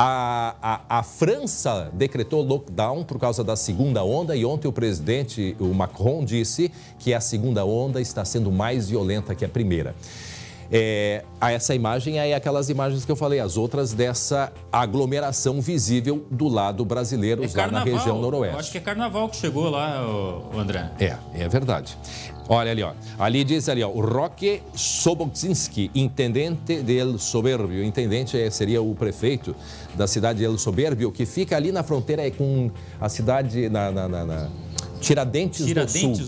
A França decretou lockdown por causa da segunda onda e ontem o presidente, o Macron, disse que a segunda onda está sendo mais violenta que a primeira. Essa imagem é aquelas imagens que eu falei, as outras dessa aglomeração visível do lado brasileiro, lá na região noroeste. Eu acho que é carnaval que chegou lá, André. É verdade. Olha ali, ó. Ali diz ali, ó, o Roque Sobotzinski, intendente de El Soberbio. O intendente seria o prefeito da cidade de El Soberbio, que fica ali na fronteira com a cidade, Tiradentes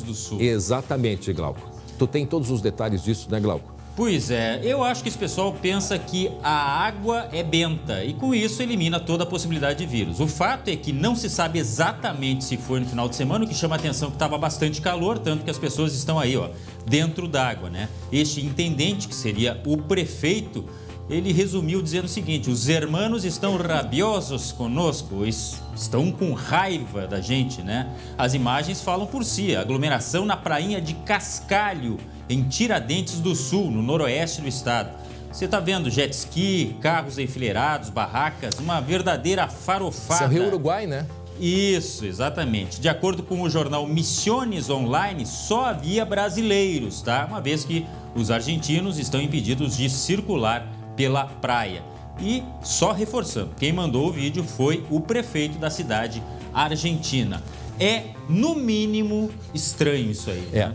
do Sul. Exatamente, Glauco. Tu tem todos os detalhes disso, né, Glauco? Pois é, eu acho que esse pessoal pensa que a água é benta e com isso elimina toda a possibilidade de vírus. O fato é que não se sabe exatamente se foi no final de semana, o que chama a atenção que estava bastante calor, tanto que as pessoas estão aí, ó, dentro d'água, né? Este intendente, que seria o prefeito, ele resumiu dizendo o seguinte: os hermanos estão rabiosos conosco, estão com raiva da gente, né? As imagens falam por si, a aglomeração na prainha de Cascalho, em Tiradentes do Sul, no noroeste do estado. Você está vendo jet ski, carros enfileirados, barracas, uma verdadeira farofada. Isso é Rio Uruguai, né? Isso, exatamente. De acordo com o jornal Missiones Online, só havia brasileiros, tá? Uma vez que os argentinos estão impedidos de circular pela praia. E só reforçando, quem mandou o vídeo foi o prefeito da cidade argentina. É, no mínimo, estranho isso aí. Né?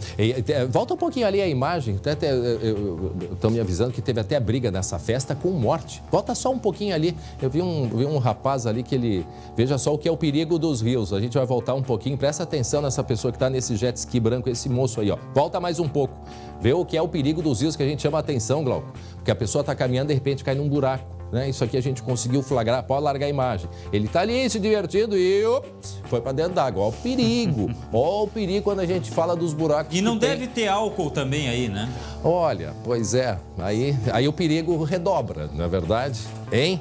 Volta um pouquinho ali a imagem. Estão me avisando que teve até briga nessa festa com morte. Volta só um pouquinho ali. Eu vi um rapaz ali que ele... Veja só o que é o perigo dos rios. A gente vai voltar um pouquinho. Presta atenção nessa pessoa que está nesse jet ski branco, esse moço aí, ó. Volta mais um pouco. Vê o que é o perigo dos rios, que a gente chama a atenção, Glauco. Porque a pessoa está caminhando e de repente cai num buraco. Né? Isso aqui a gente conseguiu flagrar, pode largar a imagem. Ele tá ali se divertindo e foi para dentro d'água. Ó o perigo, ó o perigo quando a gente fala dos buracos. E não deve ter álcool também aí, né? Olha, pois é, aí o perigo redobra, não é verdade? Hein?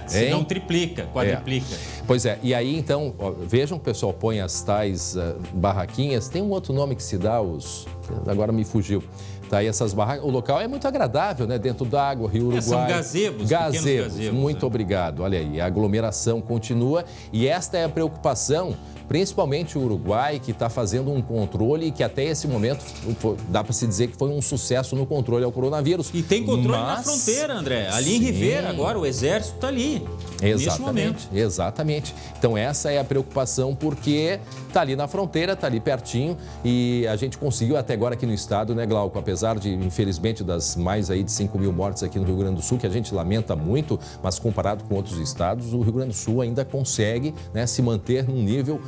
Se não triplica, quadriplica. Pois é, e aí então, ó, vejam que o pessoal põe as tais barraquinhas, tem um outro nome que se dá, agora me fugiu. Tá aí essas barracas. O local é muito agradável, né? Dentro d'água, Rio Uruguai. São gazebos, gazebos. Muito obrigado. Olha aí, a aglomeração continua e esta é a preocupação, principalmente o Uruguai, que está fazendo um controle que até esse momento dá para se dizer que foi um sucesso no controle ao coronavírus. E tem controle na fronteira, André. Ali em Rivera, agora, o exército está ali. Neste momento. Exatamente. Então essa é a preocupação, porque está ali na fronteira, está ali pertinho e a gente conseguiu até agora aqui no estado, né, Glauco? Apesar apesar de, infelizmente, das mais aí de 5 mil mortes aqui no Rio Grande do Sul, que a gente lamenta muito, mas comparado com outros estados, o Rio Grande do Sul ainda consegue, né, se manter num nível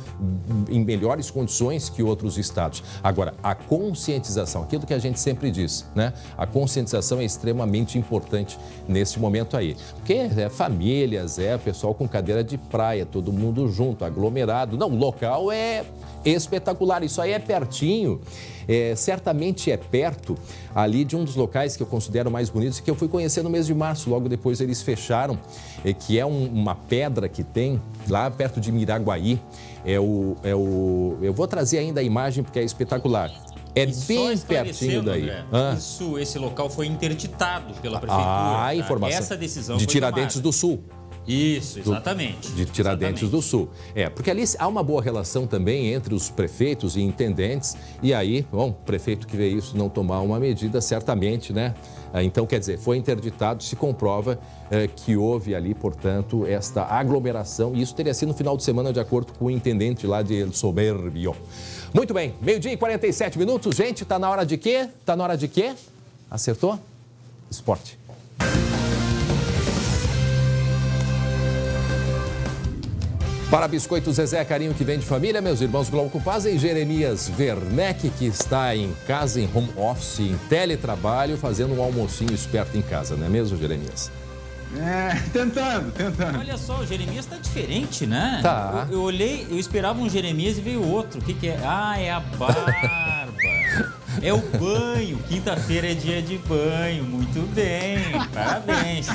em melhores condições que outros estados. Agora, a conscientização, aquilo que a gente sempre diz, né? A conscientização é extremamente importante nesse momento aí. Porque é famílias, é pessoal com cadeira de praia, todo mundo junto, aglomerado. Não, o local é espetacular, isso aí é pertinho, certamente é perto ali de um dos locais que eu considero mais bonitos, que eu fui conhecer no mês de março, logo depois eles fecharam, que é uma pedra que tem lá perto de Miraguaí, eu vou trazer ainda a imagem porque é espetacular. É bem pertinho daí. Esse local foi interditado pela prefeitura. Informação. Essa decisão de Tiradentes do Sul. Isso, exatamente. De Tiradentes do Sul. Porque ali há uma boa relação também entre os prefeitos e intendentes. E aí, bom, o prefeito que vê isso não tomar uma medida, certamente, né? Então, quer dizer, foi interditado, se comprova que houve ali, portanto, esta aglomeração. E isso teria sido no final de semana, de acordo com o intendente lá de El Soberbio. Muito bem, 12h47. Gente, tá na hora de quê? Tá na hora de quê? Acertou? Esporte. Para Biscoito Zezé, carinho que vem de família, meus irmãos Glauco Paz e Jeremias Werneck, que está em casa, em home office, em teletrabalho, fazendo um almocinho esperto em casa, não é mesmo, Jeremias? Tentando. Olha só, o Jeremias tá diferente, né? Tá. Eu olhei, eu esperava um Jeremias e veio outro. O que é? É a barba. É o banho. Quinta-feira é dia de banho. Muito bem, parabéns.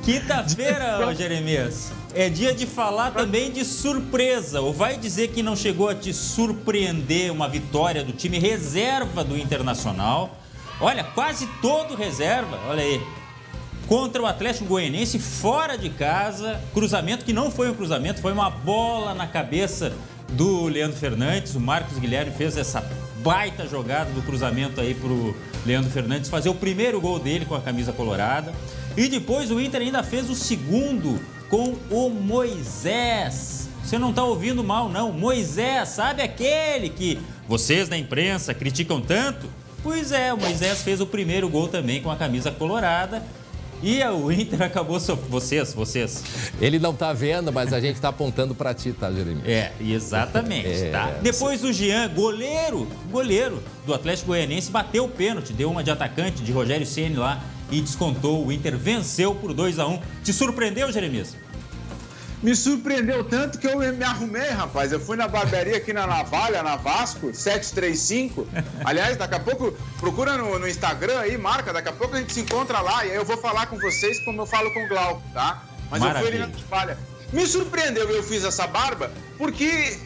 Quinta-feira, Jeremias, é dia de falar também de surpresa. Ou vai dizer que não chegou a te surpreender uma vitória do time reserva do Internacional? Olha, quase todo reserva, olha aí. Contra o Atlético Goianiense, fora de casa, cruzamento que não foi um cruzamento, foi uma bola na cabeça do Leandro Fernandes. O Marcos Guilherme fez essa baita jogada do cruzamento aí pro Leandro Fernandes fazer o primeiro gol dele com a camisa colorada. E depois o Inter ainda fez o segundo com o Moisés. Você não tá ouvindo mal, não. Moisés, sabe aquele que vocês da imprensa criticam tanto? Pois é, o Moisés fez o primeiro gol também com a camisa colorada. E o Inter acabou... Vocês. Ele não tá vendo, mas a gente tá apontando para ti, tá, Jeremias? Exatamente, tá? Depois o Jean, goleiro do Atlético Goianiense, bateu o pênalti, deu uma de atacante, de Rogério Ceni lá, e descontou. O Inter venceu por 2-1. Te surpreendeu, Jeremias? Me surpreendeu tanto que eu me arrumei, rapaz. Eu fui na barbearia aqui na Navalha, na Vasco, 735. Aliás, daqui a pouco, procura no Instagram aí, marca. Daqui a pouco a gente se encontra lá e aí eu vou falar com vocês como eu falo com o Glauco, tá? Mas maravilha. Eu fui ali na Navalha. Me surpreendeu, eu fiz essa barba, porque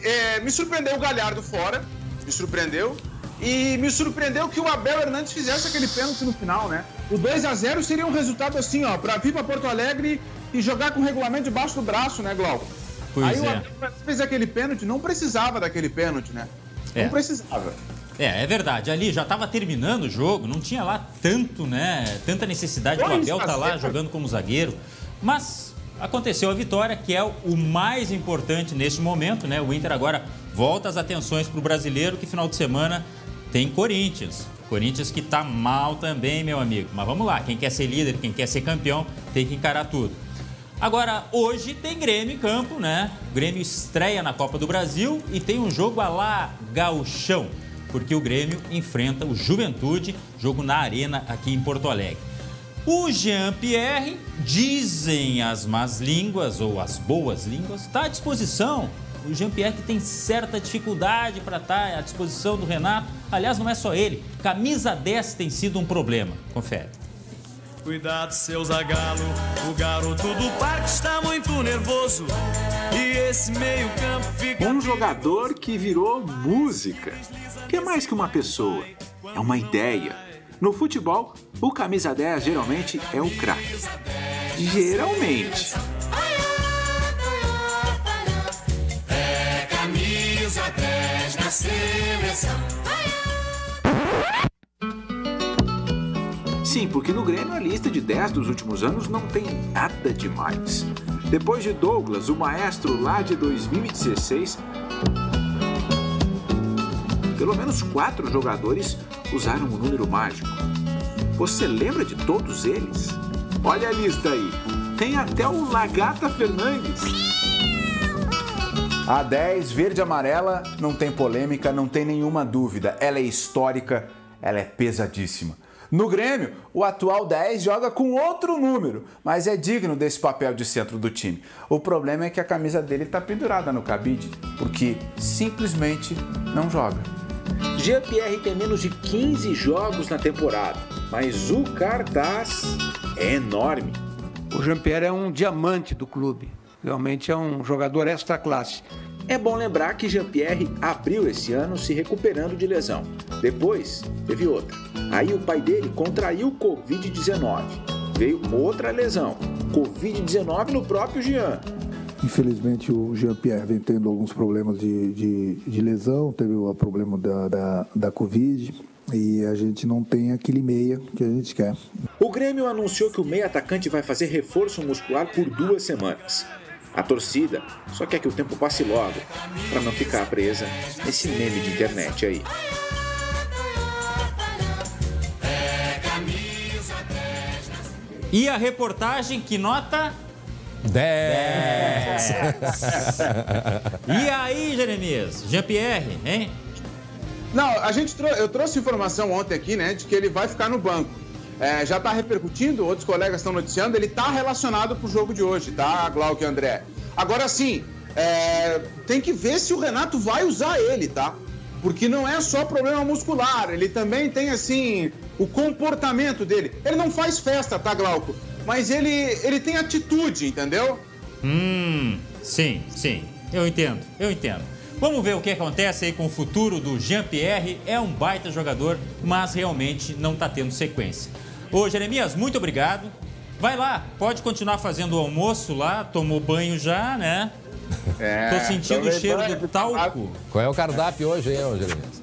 me surpreendeu o Galhardo fora, me surpreendeu. E me surpreendeu que o Abel Hernandes fizesse aquele pênalti no final, né? O 2-0 seria um resultado assim, ó, pra vir pra Porto Alegre e jogar com o regulamento debaixo do braço, né, Glauco? Aí o Abel fez aquele pênalti, não precisava daquele pênalti, né? Não precisava. É verdade. Ali já estava terminando o jogo, não tinha lá tanto, né? Tanta necessidade do Abel estar lá jogando como zagueiro. Mas aconteceu a vitória, que é o mais importante neste momento, né? O Inter agora volta as atenções para o brasileiro, que final de semana tem Corinthians. Corinthians que tá mal também, meu amigo. Mas vamos lá, quem quer ser líder, quem quer ser campeão, tem que encarar tudo. Agora, hoje tem Grêmio em campo, né? O Grêmio estreia na Copa do Brasil e tem um jogo à la Gauchão, porque o Grêmio enfrenta o Juventude, jogo na Arena aqui em Porto Alegre. O Jean-Pierre, dizem as más línguas ou as boas línguas, está à disposição. O Jean-Pierre que tem certa dificuldade para estar à disposição do Renato. Aliás, não é só ele. Camisa 10 tem sido um problema. Confere. Cuidado, seu Zagallo, o garoto do parque está muito nervoso. E esse meio campo fica... Um jogador que virou música. Que é mais que uma pessoa, é uma ideia. No futebol, o camisa 10 geralmente é o craque. Geralmente. Camisa 10 na seleção. Sim, porque no Grêmio a lista de 10 dos últimos anos não tem nada demais. Depois de Douglas, o maestro lá de 2016, pelo menos 4 jogadores usaram um número mágico. Você lembra de todos eles? Olha a lista aí. Tem até o Lagata Fernandes. A 10, verde e amarela, não tem polêmica, não tem nenhuma dúvida. Ela é histórica, ela é pesadíssima. No Grêmio, o atual 10 joga com outro número, mas é digno desse papel de centro do time. O problema é que a camisa dele está pendurada no cabide, porque simplesmente não joga. Jean-Pierre tem menos de 15 jogos na temporada, mas o cartaz é enorme. O Jean-Pierre é um diamante do clube, realmente é um jogador extra classe. É bom lembrar que Jean-Pierre abriu esse ano se recuperando de lesão. Depois, teve outra. Aí o pai dele contraiu Covid-19. Veio outra lesão, Covid-19 no próprio Jean. Infelizmente o Jean-Pierre vem tendo alguns problemas de lesão, teve o problema da Covid e a gente não tem aquele meia que a gente quer. O Grêmio anunciou que o meia atacante vai fazer reforço muscular por 2 semanas. A torcida só quer que o tempo passe logo, para não ficar presa nesse meme de internet aí. E a reportagem, que nota? 10. E aí, Jeremias? Jean-Pierre, hein? Não, eu trouxe informação ontem aqui, né, de que ele vai ficar no banco. Já está repercutindo, outros colegas estão noticiando, ele está relacionado para o jogo de hoje, tá, Glauco e André? Agora sim, tem que ver se o Renato vai usar ele, tá? Porque não é só problema muscular, ele também tem, assim, o comportamento dele. Ele não faz festa, tá, Glauco? Mas ele tem atitude, entendeu? Sim, eu entendo. Vamos ver o que acontece aí com o futuro do Jean-Pierre. É um baita jogador, mas realmente não está tendo sequência. Ô, Jeremias, muito obrigado. Vai lá, pode continuar fazendo o almoço lá, tomou banho já, né? Tô sentindo o cheiro do talco. Qual é o cardápio hoje, hein, Jeremias?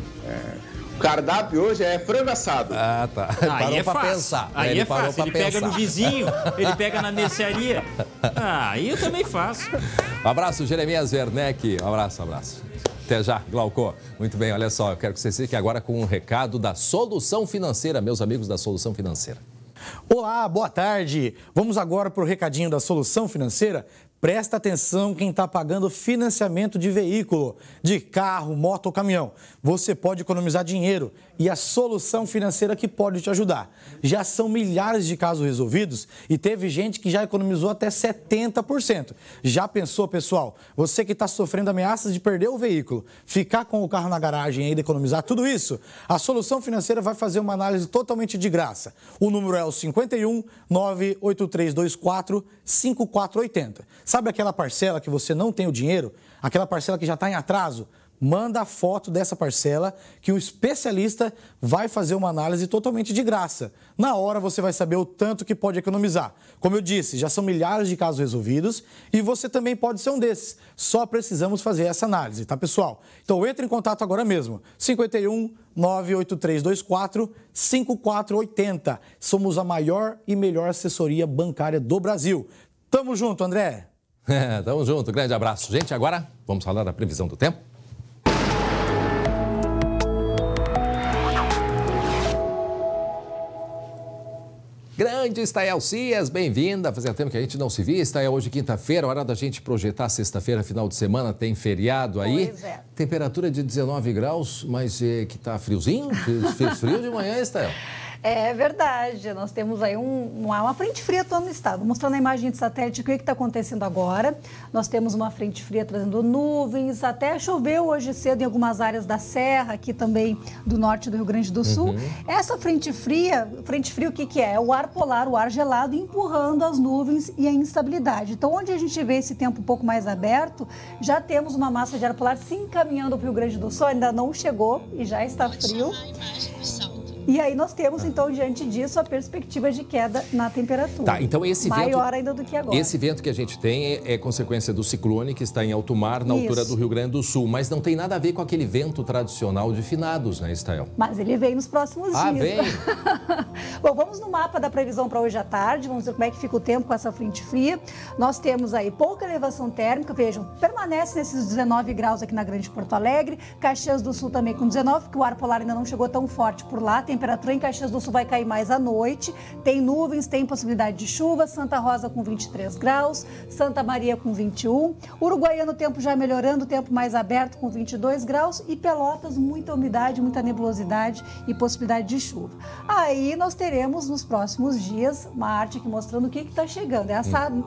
O cardápio hoje é frango assado. Ah, tá. Aí é fácil. Pensar. Aí é fácil. Ele pega no vizinho, ele pega na mercearia. Aí eu também faço. Um abraço, Jeremias Werneck. Um abraço. Até já, Glauco. Muito bem, olha só, eu quero que você fique agora com um recado da Solução Financeira, meus amigos da Solução Financeira. Olá, boa tarde. Vamos agora para o recadinho da Solução Financeira. Presta atenção quem está pagando financiamento de veículo, de carro, moto ou caminhão. Você pode economizar dinheiro e a Solução Financeira que pode te ajudar. Já são milhares de casos resolvidos e teve gente que já economizou até 70%. Já pensou, pessoal? Você que está sofrendo ameaças de perder o veículo, ficar com o carro na garagem e ainda economizar tudo isso? A Solução Financeira vai fazer uma análise totalmente de graça. O número é o 51 98324 5480. Sabe aquela parcela que você não tem o dinheiro? Aquela parcela que já está em atraso? Manda a foto dessa parcela que o especialista vai fazer uma análise totalmente de graça. Na hora você vai saber o tanto que pode economizar. Como eu disse, já são milhares de casos resolvidos e você também pode ser um desses. Só precisamos fazer essa análise, tá, pessoal? Então entre em contato agora mesmo. 51 98324 5480. Somos a maior e melhor assessoria bancária do Brasil. Tamo junto, André. Tamo junto, grande abraço. Gente, agora vamos falar da previsão do tempo. Grande Estael Cias, bem-vinda. Fazia tempo que a gente não se via. Estael, hoje quinta-feira, hora da gente projetar sexta-feira, final de semana, tem feriado aí. Pois é. Temperatura de 19 graus, mas que tá friozinho? Fez frio de manhã, Estael? É verdade, nós temos aí uma frente fria atuando no estado. Mostrando a imagem de satélite, o que está acontecendo agora. Nós temos uma frente fria trazendo nuvens, até choveu hoje cedo em algumas áreas da serra, aqui também do norte do Rio Grande do Sul. Essa frente fria, o que é? É o ar polar, o ar gelado, empurrando as nuvens e a instabilidade. Então, onde a gente vê esse tempo um pouco mais aberto, já temos uma massa de ar polar se encaminhando para o Rio Grande do Sul, ainda não chegou e já está frio. E aí nós temos, então, diante disso, a perspectiva de queda na temperatura. Tá, então esse vento... Maior ainda do que agora. Esse vento que a gente tem é consequência do ciclone que está em alto mar, na altura do Rio Grande do Sul. Mas não tem nada a ver com aquele vento tradicional de finados, né, Estael? Mas ele vem nos próximos dias. Ah, vem? Bom, vamos no mapa da previsão para hoje à tarde. Vamos ver como é que fica o tempo com essa frente fria. Nós temos aí pouca elevação térmica. Vejam, permanece nesses 19 graus aqui na Grande Porto Alegre. Caxias do Sul também com 19, porque o ar polar ainda não chegou tão forte por lá. A temperatura em Caxias do Sul vai cair mais à noite. Tem nuvens, tem possibilidade de chuva. Santa Rosa com 23 graus. Santa Maria com 21. Uruguaiana, o tempo já melhorando, o tempo mais aberto com 22 graus. E Pelotas, muita umidade, muita nebulosidade e possibilidade de chuva. Aí nós teremos nos próximos dias uma arte aqui mostrando o que está chegando.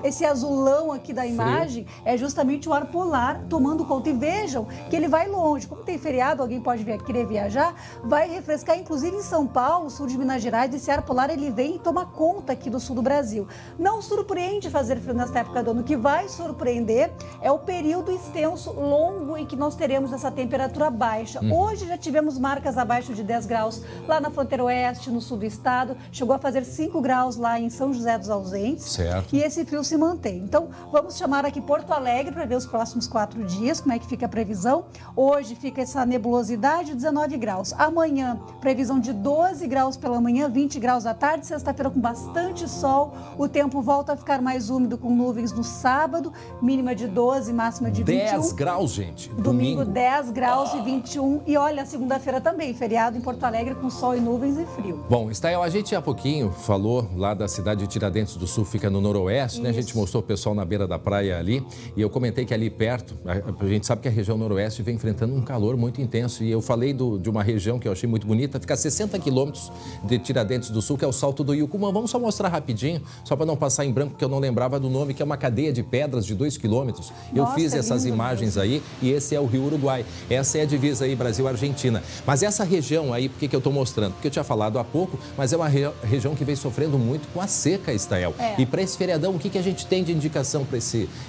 Esse azulão aqui da imagem é justamente o ar polar tomando conta. E vejam que ele vai longe. Como tem feriado, alguém pode querer viajar, vai refrescar, inclusive em São Paulo, sul de Minas Gerais, esse ar polar ele vem e toma conta aqui do sul do Brasil. Não surpreende fazer frio nesta época do ano. O que vai surpreender é o período extenso, longo, em que nós teremos essa temperatura baixa. Hoje já tivemos marcas abaixo de 10 graus lá na fronteira oeste, no sul do estado. Chegou a fazer 5 graus lá em São José dos Ausentes. Certo. E esse frio se mantém. Então, vamos chamar aqui Porto Alegre para ver os próximos 4 dias, como é que fica a previsão. Hoje fica essa nebulosidade, 19 graus. Amanhã, previsão de 12 graus pela manhã, 20 graus à tarde. Sexta-feira com bastante sol. O tempo volta a ficar mais úmido com nuvens no sábado. Mínima de 12, máxima de 21. 10 graus, gente. Domingo 10 graus e 21. E olha, segunda-feira também, feriado em Porto Alegre com sol e nuvens e frio. Bom, Estael, a gente há pouquinho falou lá da cidade de Tiradentes do Sul, fica no noroeste, né? A gente mostrou o pessoal na beira da praia ali e eu comentei que ali perto, a gente sabe que a região noroeste vem enfrentando um calor muito intenso e eu falei de uma região que eu achei muito bonita, fica a 60 quilômetros de Tiradentes do Sul, que é o Salto do Iucumã. Vamos só mostrar rapidinho, só para não passar em branco, porque eu não lembrava do nome, que é uma cadeia de pedras de 2 quilômetros. Eu fiz essas imagens aí e esse é o Rio Uruguai. Essa é a divisa aí Brasil-Argentina. Mas essa região aí, por que eu estou mostrando? Porque eu tinha falado há pouco, mas é uma região que vem sofrendo muito com a seca, Estael. E para esse feriadão, o que a gente tem de indicação para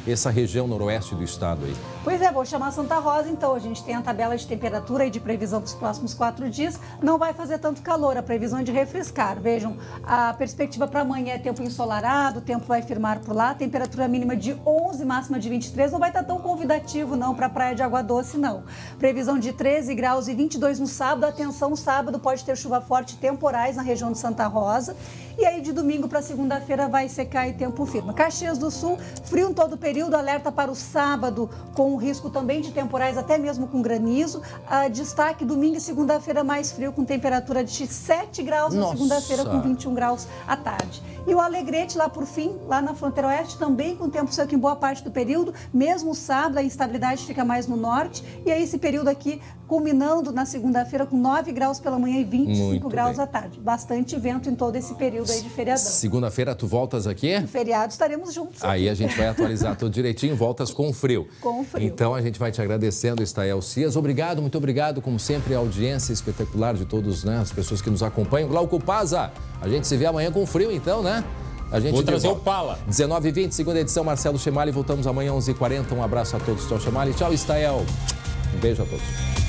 essa região noroeste do estado aí? Pois é, vou chamar Santa Rosa, então. A gente tem a tabela de temperatura e de previsão para os próximos 4 dias. Não vai fazer tanto calor, a previsão é de refrescar. Vejam, a perspectiva para amanhã é tempo ensolarado, o tempo vai firmar por lá, temperatura mínima de 11, máxima de 23. Não vai estar tão convidativo, não, para a praia de Água Doce, não. Previsão de 13 graus e 22 no sábado. Atenção, sábado pode ter chuva forte e temporais na região de Santa Rosa. E aí, de domingo para segunda-feira, vai secar e tempo firme. Caxias do Sul, frio em todo o período, alerta para o sábado, com risco também de temporais, até mesmo com granizo. Destaque, domingo e segunda-feira, mais frio, com temperatura de 7 graus na segunda-feira, com 21 graus à tarde. E o Alegrete, lá por fim, lá na fronteira oeste, também com tempo seco em boa parte do período. Mesmo sábado, a instabilidade fica mais no norte. E aí, esse período aqui, culminando na segunda-feira, com 9 graus pela manhã e 25 graus à tarde. Bastante vento em todo esse período aí de feriadão. Segunda-feira, tu voltas aqui? No feriado, estaremos juntos. Aí a gente vai atualizar tudo direitinho, voltas com frio. Com frio. Então, a gente vai te agradecendo, Estael Cias. Obrigado, muito obrigado, como sempre, a audiência espetacular de todos, né, as pessoas que nos acompanham. Glauco Paza, a gente se vê amanhã com frio, então, né? A gente vou trazer o Pala. 19h20, segunda edição, Marcelo Chemali. Voltamos amanhã, 11h40. Um abraço a todos. Tchau, Chemali. Tchau, Estael. Um beijo a todos.